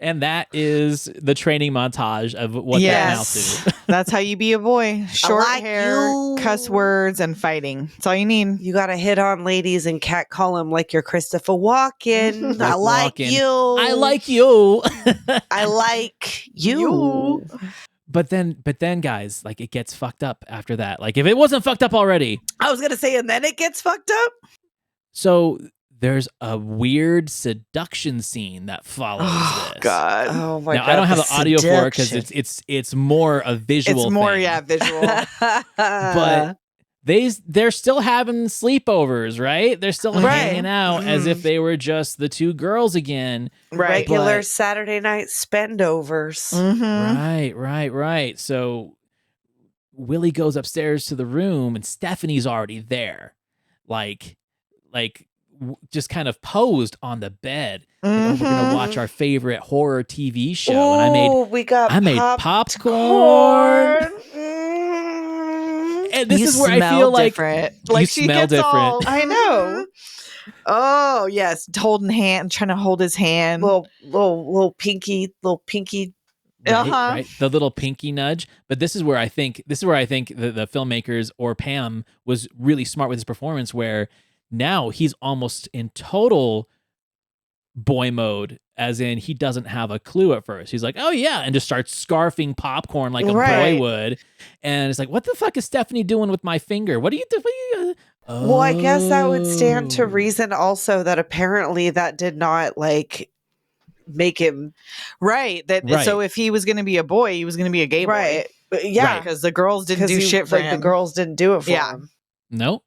And that is the training montage of what that mouth is. That's how you be a boy. Short like hair, you. cuss words, and fighting. That's all you need. You got to hit on ladies and catcall them like you're Christopher Walken. I like Walken. you. I like you. I like you. But then, guys, like it gets fucked up after that. Like if it wasn't fucked up already. I was gonna say, and then it gets fucked up. So there's a weird seduction scene that follows this. God. Oh my now, God. I don't have the audio for it because it's more a visual. It's more, thing. visual. But they're still having sleepovers, right? They're still hanging out as if they were just the two girls again. Regular Saturday night spendovers. Right. So Willy goes upstairs to the room and Stephanie's already there. Like just kind of posed on the bed. Like, we're gonna watch our favorite horror TV show. Ooh, and I made popcorn. And this is where I feel like different. You she smell gets different. all, I know. Oh yes, holding hand, trying to hold his hand. Little pinky. Right? The little pinky nudge. But this is where I think the filmmakers or Pam was really smart with his performance, where now he's almost in total boy mode, as in he doesn't have a clue at first. He's like, oh yeah, and just starts scarfing popcorn like a boy would. And it's like, what the fuck is Stephanie doing with my finger? What are you doing? Well, I guess that would stand to reason also that apparently that did not like make him right. So if he was going to be a boy, he was going to be a gay boy. Right. Yeah. Because the girls didn't do shit for him. The girls didn't do it for him. Nope.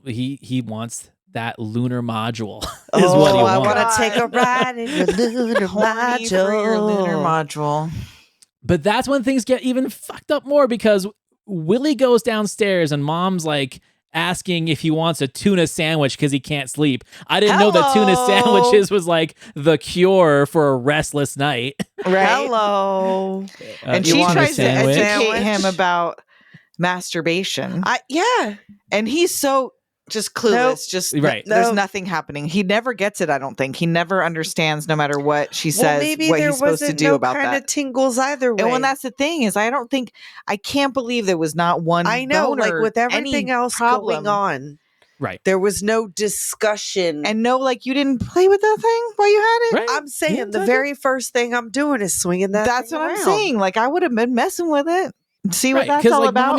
He wants that lunar module. Is what he wants. I want to take a ride in your lunar module. But that's when things get even fucked up more, because Willy goes downstairs and Mom's like asking if he wants a tuna sandwich because he can't sleep. I didn't know that tuna sandwiches was like the cure for a restless night. Right. Hello. And she tries to educate him about masturbation. And he's so just clueless. There's nothing happening. He never gets it, I don't think. He never understands, no matter what she says, what he's supposed to do about that. Kind of tingles either way. And when that's the thing is, I can't believe there was not one. I know, boner, like with everything else going on. Right. There was no discussion. And no, like you didn't play with that thing while you had it? Right. I'm saying the very first thing I'm doing is swinging that. That's what I'm saying. Like I would have been messing with it. See what that's all like, about?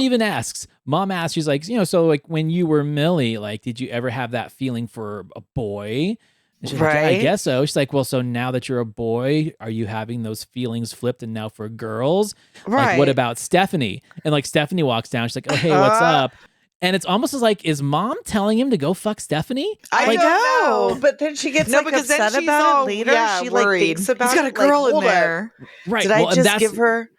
Mom asks, she's like, so like when you were Milly, like, did you ever have that feeling for a boy? And she's like, yeah, I guess so. She's like, well, so now that you're a boy, are you having those feelings flipped and now for girls? Right. Like, what about Stephanie? And like Stephanie walks down. She's like, oh, hey, what's up? And it's almost as like, is mom telling him to go fuck Stephanie? I know, but then she gets upset about it later. She like thinks about He's got a girl in there. Right. Did I just give her?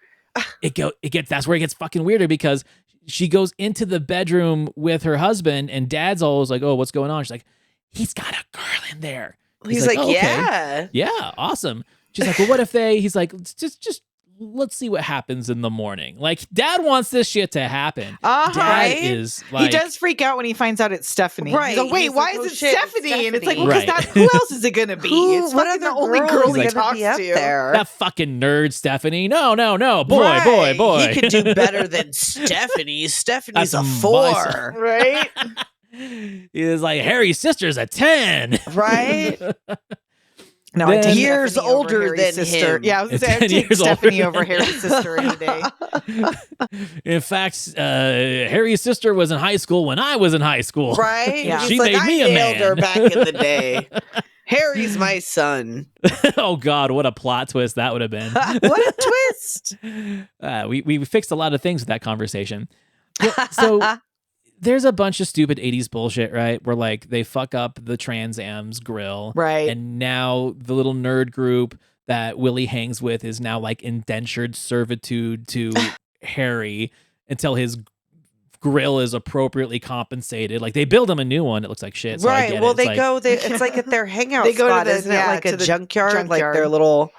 That's where it gets fucking weirder because she goes into the bedroom with her husband and dad's always like, oh, what's going on? She's like, he's got a girl in there. He's like, oh, yeah. Okay. Yeah, awesome. She's like, well, what if he's like, just let's see what happens in the morning. Like, dad wants this shit to happen. Dad is like, he does freak out when he finds out it's Stephanie. Right. So wait, why is it Stephanie? And it's like, well, because who else is it going to be? It's what fucking other the only girl he like, talks to. There? That fucking nerd Stephanie. No. Boy. He could do better than Stephanie. Stephanie's a 4. Right? He's like, Harry's sister's a 10. Right? No, I take years Stephanie older than sister. him. Yeah, I was going to say, I take Stephanie over Harry's sister any day. In fact, Harry's sister was in high school when I was in high school. Right? Yeah. She made me a man. I nailed her back in the day. Harry's my son. Oh, God, what a plot twist that would have been. What a twist. We fixed a lot of things with that conversation. So there's a bunch of stupid 80s bullshit, right? Where like they fuck up the Trans Am's grill. Right. And now the little nerd group that Willy hangs with is now like indentured servitude to Harry until his grill is appropriately compensated. Like they build him a new one. It looks like shit. So right. Well, it's it's like at their hangout they go spot, to the, isn't it? Like a junkyard, like junkyard. their little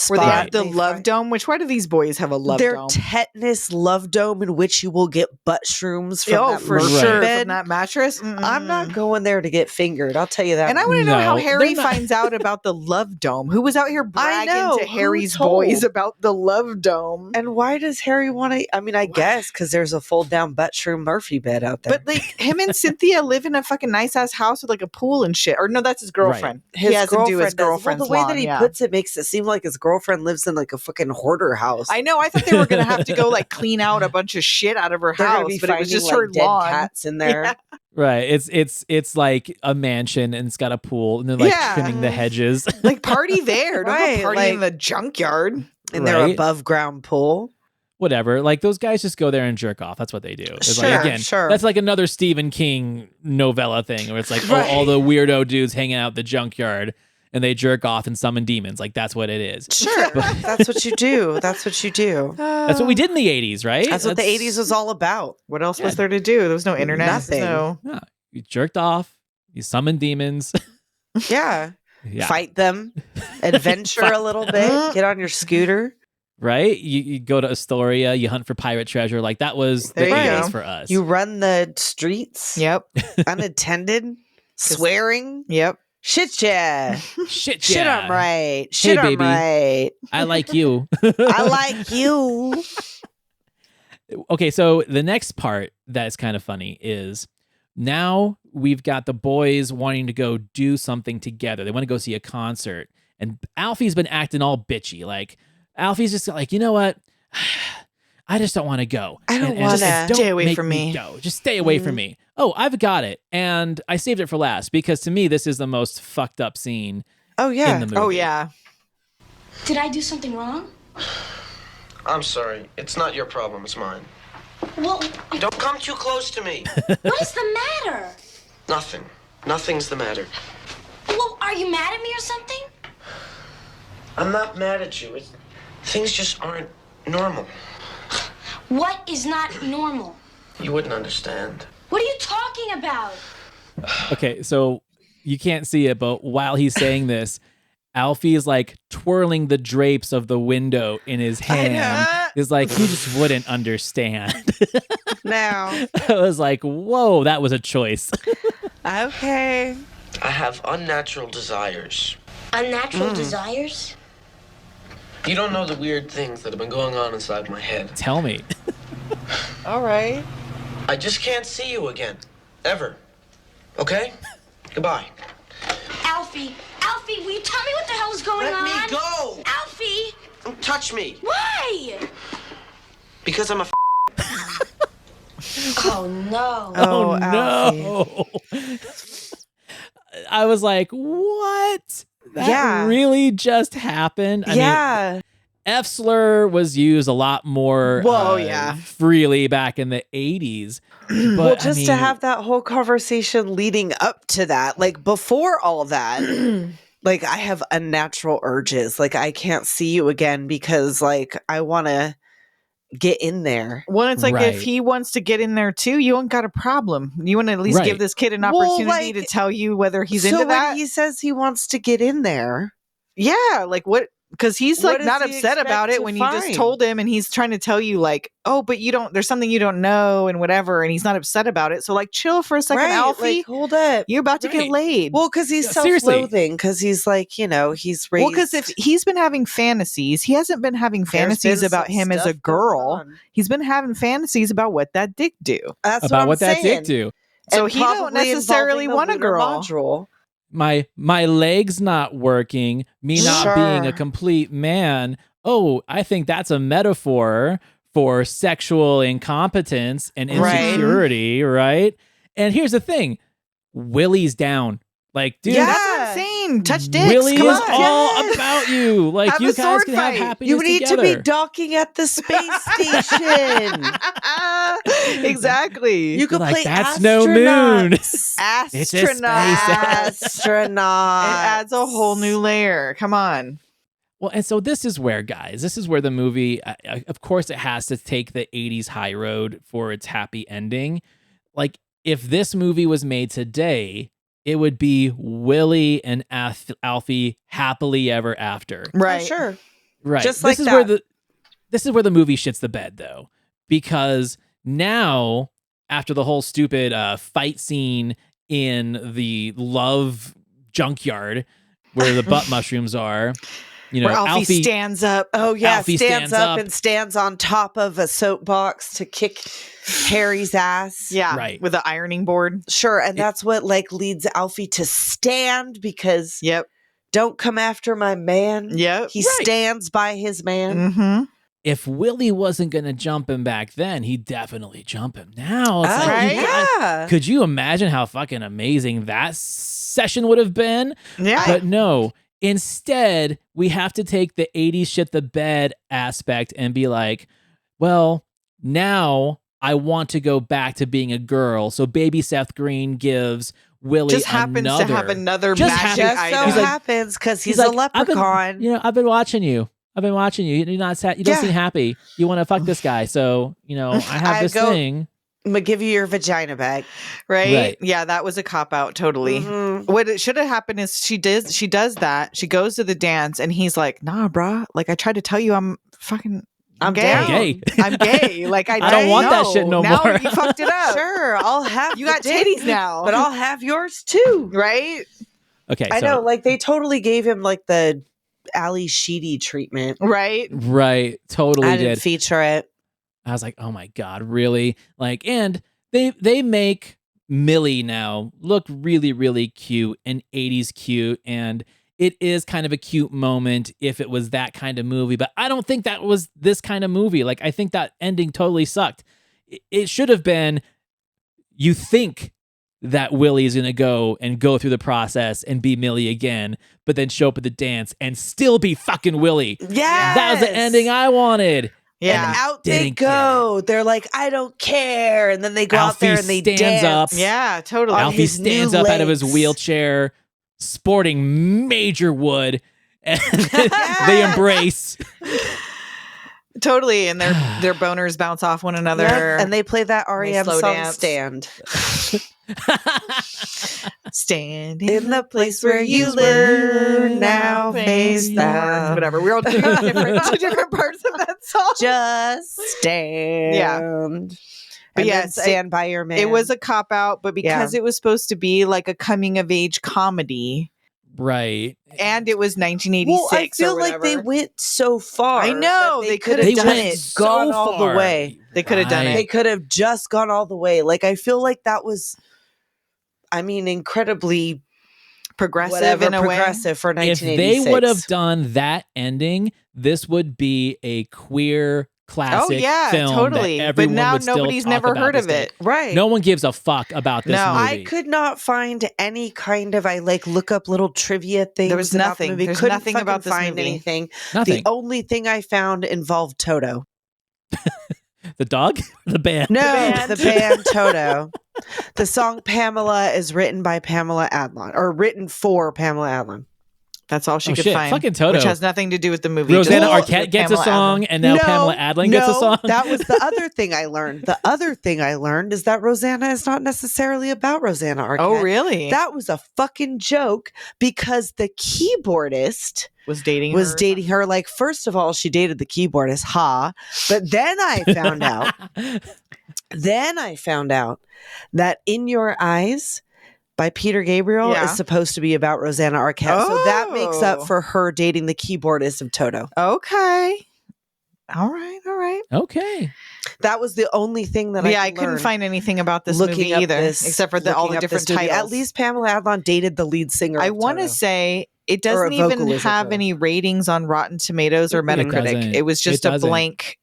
where they spot. have the love dome. Why do these boys have a love their dome? tetanus love dome in which you will get butt shrooms from that for Murphy sure bed. from that mattress. I'm not going there to get fingered. I'll tell you that. And I want to know how Harry they're not. finds out about the love dome. Who was out here bragging know, to who Harry's told? boys about the love dome? And why does Harry want to? I mean, I guess because there's a fold down butt shroom Murphy bed out there. But like him and Cynthia live in a fucking nice ass house with like a pool and shit. Or no, that's his girlfriend. His he has girlfriend to do his does. girlfriend's Well, the way lawn, that he yeah. puts it makes it seem like his girlfriend lives in like a fucking hoarder house. I know. I thought they were going to have to go like clean out a bunch of shit out of her They're gonna house, be but it was finding, just like, her dead lawn. cats in there. Yeah. Right. It's like a mansion and it's got a pool and they're like trimming the hedges. Like party there. Don't Right, go party like- in the junkyard. In their above ground pool. Whatever. Like those guys just go there and jerk off. That's what they do. It's Sure, like, again, sure. that's like another Stephen King novella thing where it's like, Right. all the weirdo dudes hanging out at the junkyard and they jerk off and summon demons. Like that's what it is. Sure. That's what you do. That's what you do. That's what we did in the 80s, right? That's what the 80s was all about. What else was there to do? There was no internet. Nothing. No. Yeah. You jerked off. You summoned demons. Yeah. Yeah. Fight them. Adventure a little bit. Get on your scooter. Right? You go to Astoria. You hunt for pirate treasure. Like that was the There you 80s go. for us. You run the streets Yep. unattended, swearing. Yep. Shit, yeah. Shit, Shit, yeah. I'm right. Shit, I'm baby. right. I like you. I like you. Okay, so the next part that's kind of funny is now we've got the boys wanting to go do something together. They want to go see a concert. And Alfie's been acting all bitchy. Like, Alfie's just like, you know what? I just don't want to go. I don't And wanna. just Stay away make from me. Go. Just stay away from me. Oh, I've got it. And I saved it for last because to me, this is the most fucked up scene Oh, yeah. in the movie. Oh, yeah. Did I do something wrong? I'm sorry. It's not your problem, it's mine. Well, Don't come too close to me. what is the matter? Nothing. Nothing's the matter. Well, are you mad at me or something? I'm not mad at you. Things just aren't normal. What is not normal? You wouldn't understand. What are you talking about? Okay, so you can't see it, but while he's saying this, Alfie is like twirling the drapes of the window in his hand. Is like, you just wouldn't understand. Now. I was like, whoa, that was a choice. Okay. I have unnatural desires. Unnatural desires? You don't know the weird things that have been going on inside my head. Tell me. All right. I just can't see you again. Ever. Okay? Goodbye. Alfie, will you tell me what the hell is going Let on? me go! Alfie! Don't touch me. Why? Because I'm a Oh no. Oh, Alfie. no. I was like, what? That Yeah. really just happened? I mean, F slur was used a lot more freely back in the 80s. But well, just to have that whole conversation leading up to that, like before all that, like I have unnatural urges. Like I can't see you again because like I want to get in there. Well, it's like if he wants to get in there too, you ain't got a problem. You want to at least give this kid an opportunity to tell you whether he's into that. So when he says he wants to get in there, yeah, like what? Because he's like not upset about it when you just told him, and he's trying to tell you like, oh, but you don't. There's something you don't know, and whatever, and he's not upset about it. So like, chill for a second, Alfie. Like, hold up, you're about to get laid. Well, because he's self-loathing. Because he's like, you know, he's raised. Well, because if he's been having fantasies, he hasn't been having fantasies about him as a girl. He's been having fantasies about what that dick do. That's about what that dick do. So he don't necessarily want a girl. Module. My legs not working, me not being a complete man. Oh, I think that's a metaphor for sexual incompetence and insecurity, right? And here's the thing. Willy's down. Like, dude, that's what I'm saying. Touch dicks. Willy Come is on. all about you. Like, Have you a guys sword can fight. have happiness You need together. to be docking at the space station. Exactly. You could like, play that's no moon. Astronauts. It's a space Astronauts. It adds a whole new layer. Come on. Well, and so this is where, guys, this is where the movie, of course, it has to take the 80s high road for its happy ending. Like, if this movie was made today, it would be Willy and Alfie happily ever after. Right. Oh, sure. Right. Just like this is that. This is where the movie shits the bed, though, because now, after the whole stupid fight scene in the love junkyard where the butt mushrooms are, you know, where Alfie stands up. Oh yeah, Alfie stands up and stands on top of a soapbox to kick Harry's ass. Yeah, right. With an ironing board. Sure, and that's what like leads Alfie to stand because don't come after my man. Yep. He stands by his man. Mm-hmm. If Willy wasn't going to jump him back then, he'd definitely jump him now. It's like, yeah. Could you imagine how fucking amazing that session would have been? Yeah. But no, instead, we have to take the 80s shit the bed aspect and be like, well, now I want to go back to being a girl. So baby Seth Green gives Willy just happens to have another magic just item. so happens because he's a leprechaun. I've been watching you. You're not sad. You don't seem happy. You want to fuck this guy. So, you know, I have this thing. I'm going to give you your vagina back. Right? Yeah, that was a cop-out, totally. Mm-hmm. What it should have happened is she does that. She goes to the dance, and he's like, nah, brah. Like, I tried to tell you I'm gay. I'm gay. Like, I don't want that shit no now more. You fucked it up. Sure, I'll have you got titties now. But I'll have yours too. Right? Okay, I know, like, they totally gave him, like, the Ali Sheedy treatment. Right? Right. Totally I didn't feature it. I was like, oh my God, really? Like, and they make Milly now look really, really cute and 80s cute. And it is kind of a cute moment if it was that kind of movie. But I don't think that was this kind of movie. Like, I think that ending totally sucked. It should have been, you think that Willy is going to go through the process and be Milly again, but then show up at the dance and still be fucking Willy. Yeah. That was the ending I wanted. Yeah. And out they go. They're like, I don't care. And then they go out there and they stands dance. up. Yeah, totally. Alfie stands up out of his wheelchair, sporting major wood, and they embrace. Totally, and their boners bounce off one another. Yep. And they play that REM song, dance. Stand. Stand in the place where you live, now face down. Whatever. We're all doing two different parts of that song. Just stand. Yeah. But yes, stand by your man. It was a cop-out, but because it was supposed to be like a coming-of-age comedy. Right. And it was 1986. Well, I feel like they went so far. I know. They could have done it, gone all the way. They could have done it. They could have just gone all the way. Like, I feel like that was, I mean, incredibly progressive in a way. Progressive for 1986. If they would have done that ending, this would be a queer classic film totally. that everyone but now would still nobody's talk never about heard this of day. it. Right. No one gives a fuck about this No. movie. I could not find any kind of, I like look up little trivia things. There was about nothing. The movie. There's Couldn't nothing fucking about this find movie. anything. Nothing. The only thing I found involved Toto. The dog? The band? No, the band Toto. The song Pamela is written by Pamela Adlon, or written for Pamela Adlon. That's all she could shit. find. Fucking Toto. Which has nothing to do with the movie. Rosanna Just Arquette gets a Pamela song, Adlon. and now Pamela Adlon gets a song. That was the other thing I learned. The other thing I learned is that Rosanna is not necessarily about Rosanna Arquette. Oh, really? That was a fucking joke because the keyboardist was dating her. Like, first of all, she dated the keyboardist, But then I found out. That In Your Eyes by Peter Gabriel is supposed to be about Rosanna Arquette. So that makes up for her dating the keyboardist of Toto. Okay. All right. Okay. That was the only thing that I couldn't find anything about this movie either, except for all the different titles. At least Pamela Adlon dated the lead singer. I want to say it doesn't even have any ratings on Rotten Tomatoes or Metacritic. It was just a blank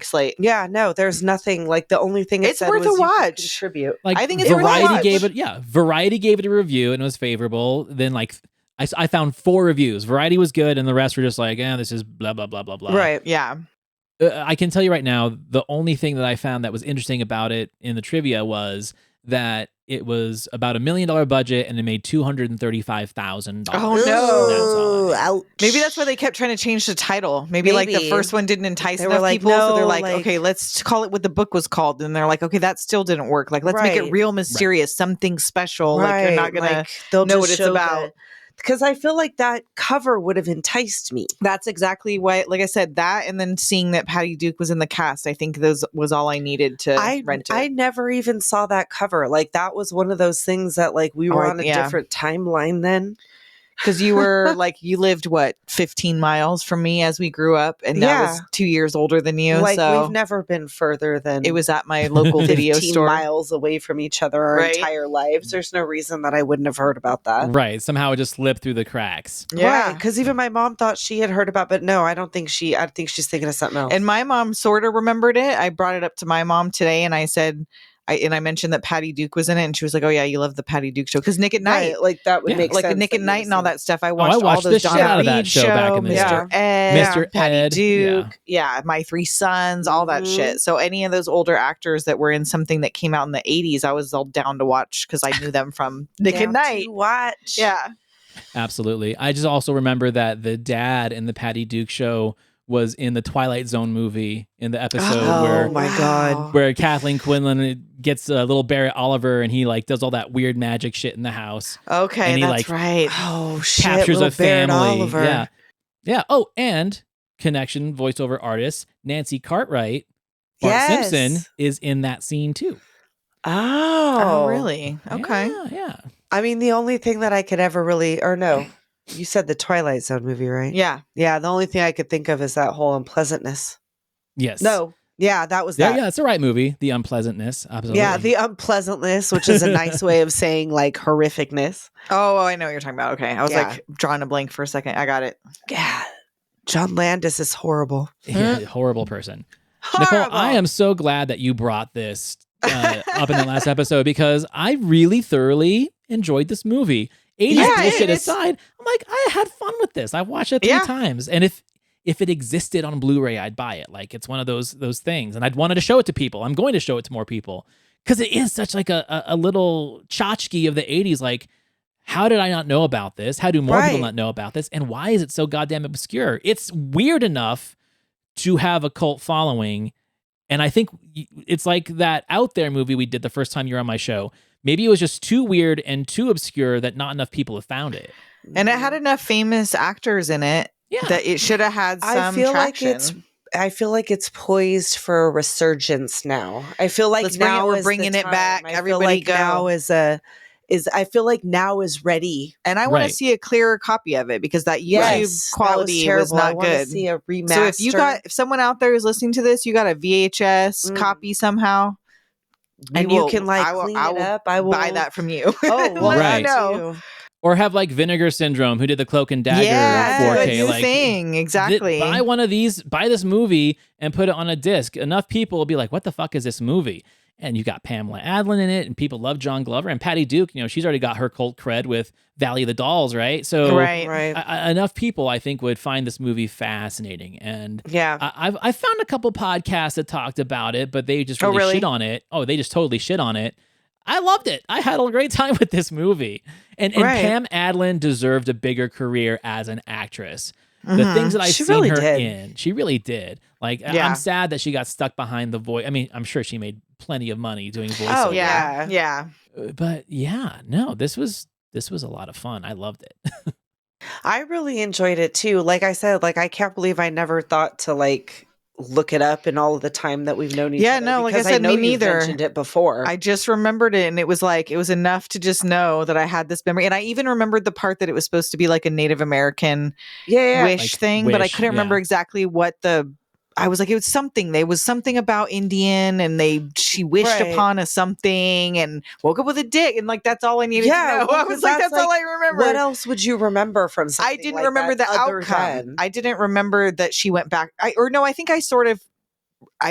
slate. Yeah, no, there's nothing. Like the only thing it's worth a watch. Contribute. Like, I think it's Variety gave it. Yeah, Variety gave it a review and it was favorable. Then like I found 4 reviews. Variety was good, and the rest were just like, this is blah blah blah blah blah. Right. Yeah. I can tell you right now, the only thing that I found that was interesting about it in the trivia was that it was about $1 million budget and it made $235,000. Oh no! Ouch. Maybe that's why they kept trying to change the title. Maybe like the first one didn't entice enough people, so they're like, okay, let's call it what the book was called. And they're like, okay, that still didn't work. Like, let's make it real mysterious, something special. Like you're not gonna know what it's about. Because I feel like that cover would have enticed me. That's exactly what, like I said, that and then seeing that Patty Duke was in the cast, I think those was all I needed to rent it. I never even saw that cover. Like that was one of those things that like we were on a different timeline then. Because you were like, you lived 15 miles from me as we grew up, and I was 2 years older than you. Like so we've never been further than it was at my local video store, miles away from each other our entire lives. There's no reason that I wouldn't have heard about that. Right, somehow it just slipped through the cracks. Yeah, right. Because even my mom thought she had heard about, but no, I don't think she. I think she's thinking of something else. And my mom sort of remembered it. I brought it up to my mom today, and I said. I mentioned that Patty Duke was in it, and she was like, "Oh yeah, you love the Patty Duke show because Nick at Night, like that would make like sense the Nick at Night and all that stuff." I watched all those the shit out of that Reed show back in the Mr. day. Ed, Mr. Patty Ed, Duke, My 3 Sons, all that shit. So any of those older actors that were in something that came out in the 80s, I was all down to watch because I knew them from Nick at Night. Watch, absolutely. I just also remember that the dad in the Patty Duke show was in the Twilight Zone movie in the episode where Kathleen Quinlan gets a little Barrett Oliver and he like does all that weird magic shit in the house. Okay, and he that's right. Oh shit, captures a family. Oliver. Yeah. Oh, and connection voiceover artist Nancy Cartwright, Bart Simpson is in that scene too. Oh, really? Okay. Yeah. I mean, the only thing that I could ever no. You said the Twilight Zone movie, right? Yeah. Yeah, the only thing I could think of is that whole unpleasantness. Yes. No. Yeah, that was that. Yeah, it's the right movie. The unpleasantness. Absolutely. Yeah, the unpleasantness, which is a nice way of saying like horrificness. Oh, I know what you're talking about. Okay. I was like drawing a blank for a second. I got it. Yeah. John Landis is horrible. Horrible person. Nicole, I am so glad that you brought this up in the last episode because I really thoroughly enjoyed this movie. 80s bullshit aside, I'm like, I had fun with this. I watched it 3 times. And if it existed on Blu-ray, I'd buy it. Like it's one of those things. And I'd wanted to show it to people. I'm going to show it to more people. Because it is such like a little tchotchke of the 80s. Like, how did I not know about this? How do more people not know about this? And why is it so goddamn obscure? It's weird enough to have a cult following. And I think it's like that Out There movie we did the first time you were on my show. Maybe it was just too weird and too obscure that not enough people have found it. And it had enough famous actors in it that it should have had some traction. I feel like it's poised for a resurgence now. I feel like now we're bringing it back. Everybody go. Now I feel like now is ready. And I want to see a clearer copy of it because that YouTube quality was not good. I want to see a remaster. So if someone out there is listening to this, you got a VHS copy somehow. You can like clean it up. I will buy that from you. Oh, well, right. I know. Or have like Vinegar Syndrome, who did the Cloak and Dagger 4K. New like thing, exactly. Buy one of these, buy this movie, and put it on a disc. Enough people will be like, "What the fuck is this movie?" And you got Pamela Adlon in it, and people love John Glover and Patty Duke. She's already got her cult cred with Valley of the Dolls, right? So enough people, I think, would find this movie fascinating. And I found a couple podcasts that talked about it, but they just really shit on it. Oh, they just totally shit on it. I loved it. I had a great time with this movie. And Pam Adlon deserved a bigger career as an actress. The things that I've seen her in, she really did. Like, I'm sad that she got stuck behind the voice. I mean, I'm sure she made plenty of money doing voiceover. Oh, yeah. But no, this was a lot of fun. I loved it. I really enjoyed it too. Like I said, like I can't believe I never thought to like look it up in all of the time that we've known each other. Yeah, no, like I said, me neither. You've mentioned it before. I just remembered it, and it was enough to just know that I had this memory. And I even remembered the part that it was supposed to be like a Native American wish like thing, but I couldn't remember exactly what I was like, it was something. There was something about Indian, and she wished upon a something and woke up with a dick, and like that's all I needed to know. I was like, that's all I remember. What else would you remember from something? I didn't remember the outcome. I didn't remember that she went back. I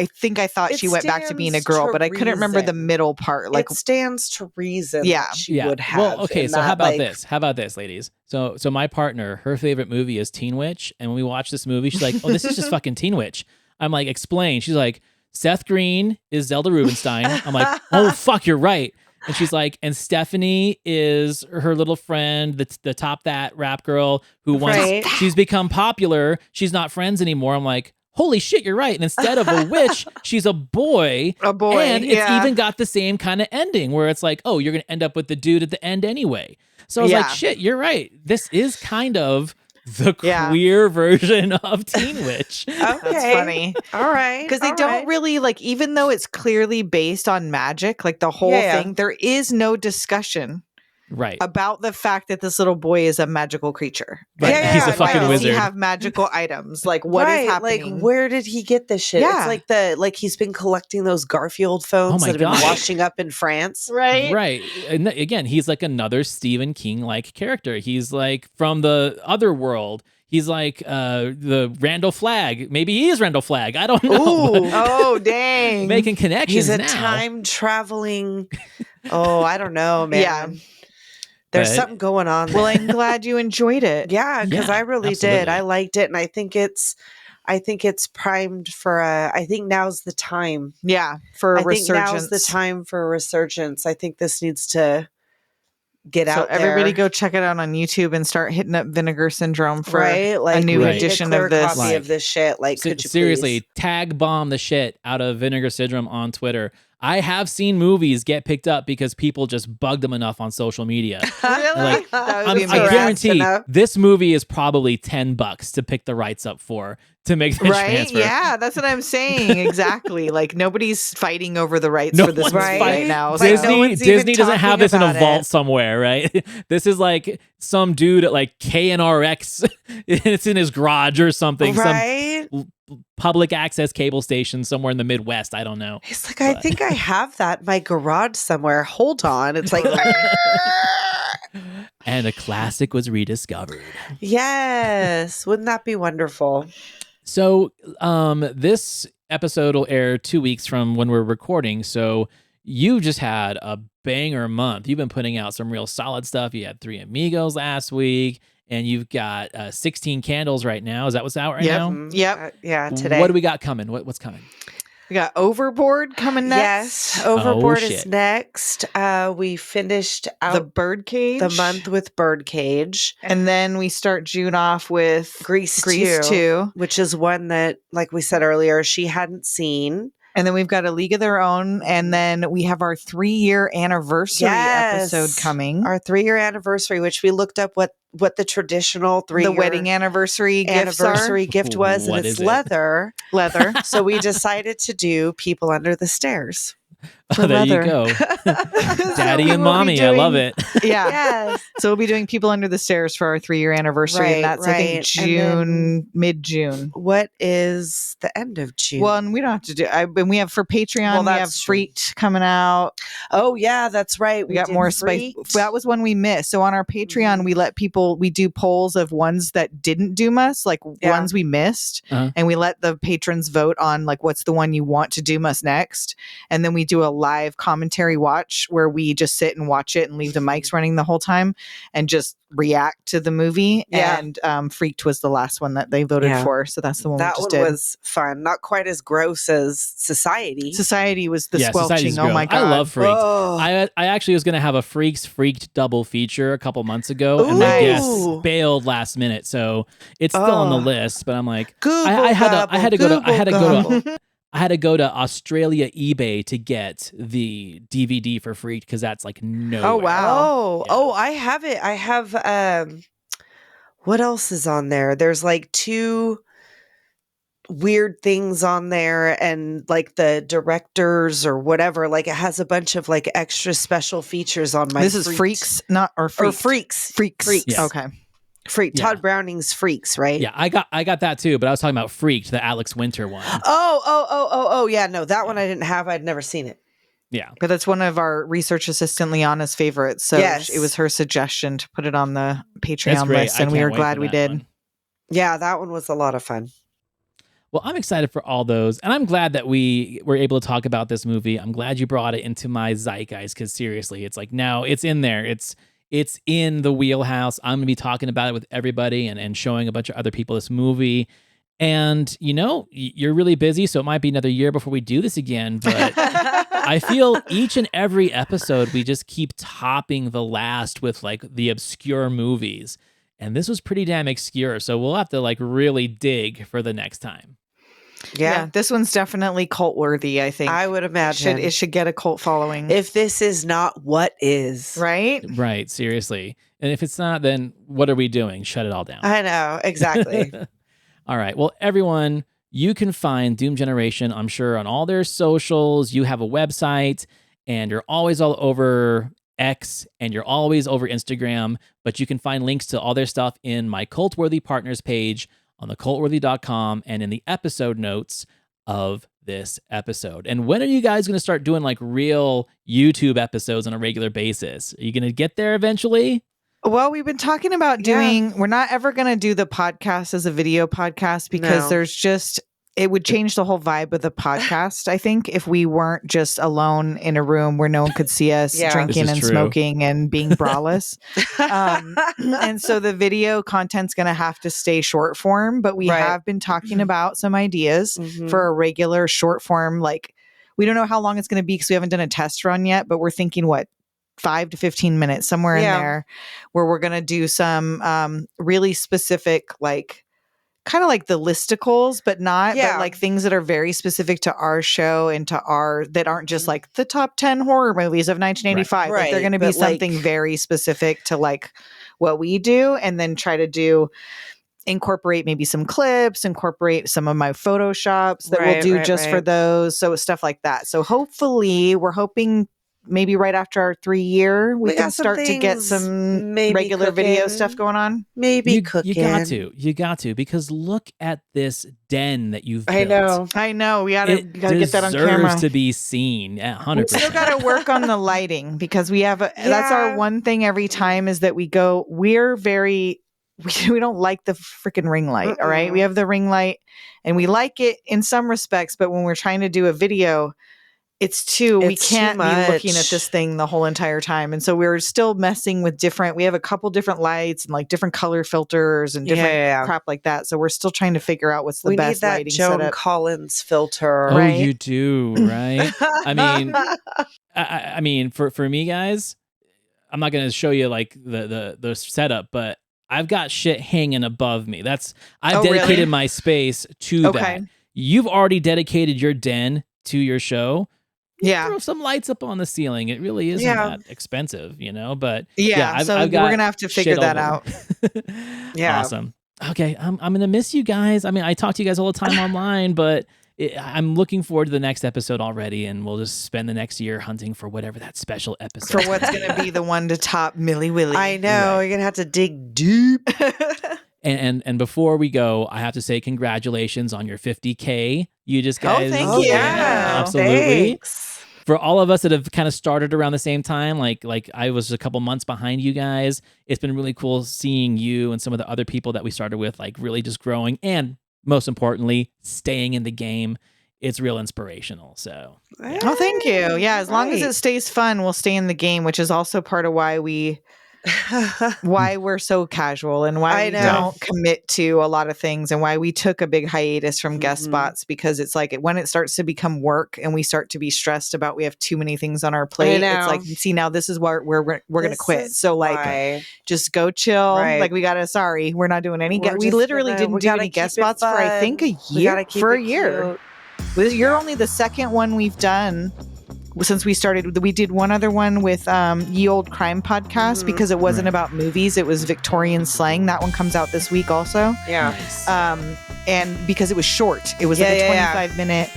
think I thought she went back to being a girl, but I couldn't remember the middle part. Like, it stands to reason. That she would have. Well, okay. So how about this? How about this, ladies? So my partner, her favorite movie is Teen Witch, and when we watch this movie, she's like, "Oh, this is just fucking Teen Witch." I'm like, "Explain." She's like, "Seth Green is Zelda Rubinstein." I'm like, "Oh fuck, you're right." And she's like, "And Stephanie is her little friend, the Top That rap girl who once she's become popular. She's not friends anymore." I'm like, holy shit, you're right. And instead of a witch, she's a boy. And it's even got the same kind of ending where it's like, oh, you're going to end up with the dude at the end anyway. So I was like, shit, you're right. This is kind of the queer version of Teen Witch. Okay. That's funny. All right. Because they don't really, like, even though it's clearly based on magic, like the whole thing, there is no discussion. Right. About the fact that this little boy is a magical creature. Right. He's a fucking wizard. wizard. Does he have magical items? Like, what is happening? Like, where did he get this shit? It's like he's been collecting those Garfield phones that have been washing up in France. Right. Right. And again, he's like another Stephen King-like character. He's like from the other world. He's like the Randall Flagg. Maybe he is Randall Flagg. I don't know. Oh, dang. Making connections He's a now. time-traveling... I don't know, man. Yeah. There's something going on there. Well, I'm glad you enjoyed it. Yeah, because I really did. I liked it, and I think it's primed for I think now's the time. Yeah, for a resurgence. I think now's the time for a resurgence. I think this needs to get out there. Everybody go check it out on YouTube and start hitting up Vinegar Syndrome for a new edition of this. Copy of this shit. Like, could you seriously please? Tag bomb the shit out of Vinegar Syndrome on Twitter. I have seen movies get picked up because people just bugged them enough on social media. Really? I guarantee this movie is probably $10 to pick the rights up for to make the transfer. Yeah, that's what I'm saying. Exactly. Like, nobody's fighting over the rights for this movie right now. Disney doesn't have this in a vault somewhere, right? This is like some dude at like KNRX. It's in his garage or something. Right? Some public access cable station somewhere in the Midwest. I don't know. He's like, I think I have that in my garage somewhere. Hold on. It's like... And a classic was rediscovered. Yes. Wouldn't that be wonderful? So this episode will air 2 weeks from when we're recording. So you just had a banger month. You've been putting out some real solid stuff. You had 3 Amigos last week, and you've got 16 Candles right now. Is that what's out right now? Yep. Yeah, today. What do we got coming? What's coming? We got Overboard coming next. Yes, Overboard is next. We finished out the Birdcage, the month with Birdcage, and then we start June off with Grease 2, which is one that, like we said earlier, she hadn't seen. And then we've got A League of Their Own, and then we have our 3-year anniversary episode coming. Our 3-year anniversary, which we looked up what the traditional 3-year wedding anniversary gift was, and it's leather. Leather. So we decided to do People Under the Stairs. Oh, there you go. Daddy and mommy. I love it. Yeah. Yes. So we'll be doing People Under the Stairs for our 3-year anniversary. Right, and that's, I think, right. June, mid-June. What is the end of June? Well, and we don't have to do, and we have for Patreon, we have that's true. Freaked coming out. Oh, yeah, that's right. We got did more spice. Freaked. That was one we missed. So on our Patreon, we let people, we do polls of ones that didn't doom us, like ones we missed. And we let the patrons vote on like, what's the one you want to doom us next? And then we do a live commentary watch where we just sit and watch it and leave the mics running the whole time and just react to the movie. And Freaked was the last one that they voted for. So that's the one that we just one did. was fun. Not quite as gross as Society. Society was the squelching. Society's Oh gross. my God. I love Freaked. Oh. I actually was going to have a Freaked double feature a couple months ago. Ooh. And my guests bailed last minute. So it's still on the list, but I'm like, I had to go to Australia eBay to get the DVD for Freaked because that's like no. Oh, wow. Oh, I have it. I have what else is on there? There's like 2 weird things on there and like the directors or whatever. Like it has a bunch of like extra special features on my This is Freaks, not or Freaked. Freaks. Yes. Okay. Freak. Todd Browning's Freaks, right? Yeah, I got that too, but I was talking about Freaked, the Alex Winter one. Oh, yeah. No, that one I didn't have. I'd never seen it. Yeah. But that's one of our research assistant Liana's favorites. So Yes. it was her suggestion to put it on the That's Patreon great. list, I and we can't were wait glad for we that did. one. Yeah, that one was a lot of fun. Well, I'm excited for all those. And I'm glad that we were able to talk about this movie. I'm glad you brought it into my zeitgeist because seriously, it's like now it's in there. It's in the wheelhouse. I'm going to be talking about it with everybody and showing a bunch of other people this movie. And, you know, you're really busy, so it might be another year before we do this again. But I feel each and every episode, we just keep topping the last with like the obscure movies. And this was pretty damn obscure. So we'll have to like really dig for the next time. Yeah. This one's definitely cult worthy, I think. I would imagine. It should get a cult following. If this is not, what is? Right? Right. Seriously. And if it's not, then what are we doing? Shut it all down. I know. Exactly. All right. Well, everyone, you can find Doom Generation, I'm sure, on all their socials. You have a website and you're always all over X and you're always over Instagram, but you can find links to all their stuff in my Cultworthy Partners page on thecultworthy.com and in the episode notes of this episode. And when are you guys going to start doing like real YouTube episodes on a regular basis? Are you going to get there eventually? Well, we've been talking about doing, we're not ever going to do the podcast as a video podcast because there's just, it would change the whole vibe of the podcast, I think, if we weren't just alone in a room where no one could see us drinking and smoking and being braless. And so the video content's going to have to stay short form, but we have been talking about some ideas for a regular short form. Like, we don't know how long it's going to be because we haven't done a test run yet, but we're thinking 5 to 15 minutes, somewhere in there, where we're going to do some really specific, like, kind of like the listicles, but not, but like things that are very specific to our show and to our, that aren't just like the top 10 horror movies of 1985. Like they're going to be something very specific to like what we do, and then try to incorporate maybe some clips, incorporate some of my photoshops that we'll do just for those. So stuff like that. So hopefully we're hoping maybe right after our 3-year, we can start to get some regular video stuff going on. Maybe cooking. You got to, because look at this den that you've built. I know. We gotta get that on camera. It deserves to be seen. 100%. We still got to work on the lighting because we have that's our one thing every time is that we don't like the freaking ring light. All right. We have the ring light and we like it in some respects, but when we're trying to do a video, we can't be looking at this thing the whole entire time. And so we're still messing with we have a couple different lights and like different color filters and different crap like that. So we're still trying to figure out what's the best lighting setup. Joan Collins filter. Oh, right? You do, right? I mean, for me, guys, I'm not going to show you like the setup, but I've got shit hanging above me. I've dedicated my space to that. You've already dedicated your den to your show. Throw some lights up on the ceiling. It really isn't that expensive, but so we're gonna have to figure that out. Awesome. Okay, I'm gonna miss you guys. I mean, I talk to you guys all the time online, but I'm looking forward to the next episode already, and we'll just spend the next year hunting for whatever that special episode for what's going to be the one to top Milly Willy. I know. You're going to have to dig deep. And before we go, I have to say congratulations on your 50K. You just guys. Oh, thank you. Yeah, absolutely. Thanks. For all of us that have kind of started around the same time, like I was a couple months behind you guys, it's been really cool seeing you and some of the other people that we started with, like really just growing and most importantly, staying in the game. It's real inspirational. So, yeah. Oh, thank you. Yeah, as long as it stays fun, we'll stay in the game, which is also part of why we're so casual and why we don't commit to a lot of things and why we took a big hiatus from guest spots, because it's like when it starts to become work and we start to be stressed about we have too many things on our plate, it's like, see, now this is where we're going to quit. So like, just go chill. Right. Like we're not doing any we literally didn't do any guest spots for I think a year. You're only the second one we've done since we started. We did one other one with Ye Old Crime Podcast because it wasn't about movies. It was Victorian slang. That one comes out this week also. Yeah. Nice. And because it was short, it was like a 25-minute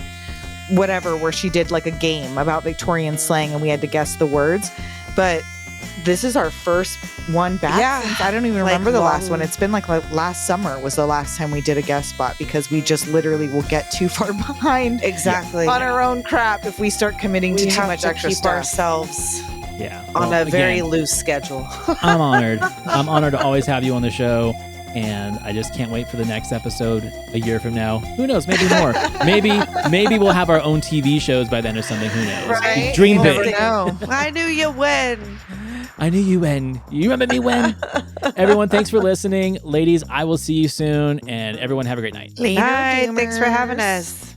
whatever where she did like a game about Victorian slang and we had to guess the words. But this is our first one back since I don't even remember the last one. It's been like last summer was the last time we did a guest spot because we just literally will get too far behind on our own crap if we start committing to too much extra keep stuff. Ourselves on a very loose schedule. I'm honored. I'm honored to always have you on the show. And I just can't wait for the next episode a year from now. Who knows? Maybe more. maybe we'll have our own TV shows by then or something. Who knows? Right? Dream big. I knew you when. I knew you when. You remember me when? Everyone, thanks for listening. Ladies, I will see you soon. And everyone have a great night. Later, Bye. Thanks for having us.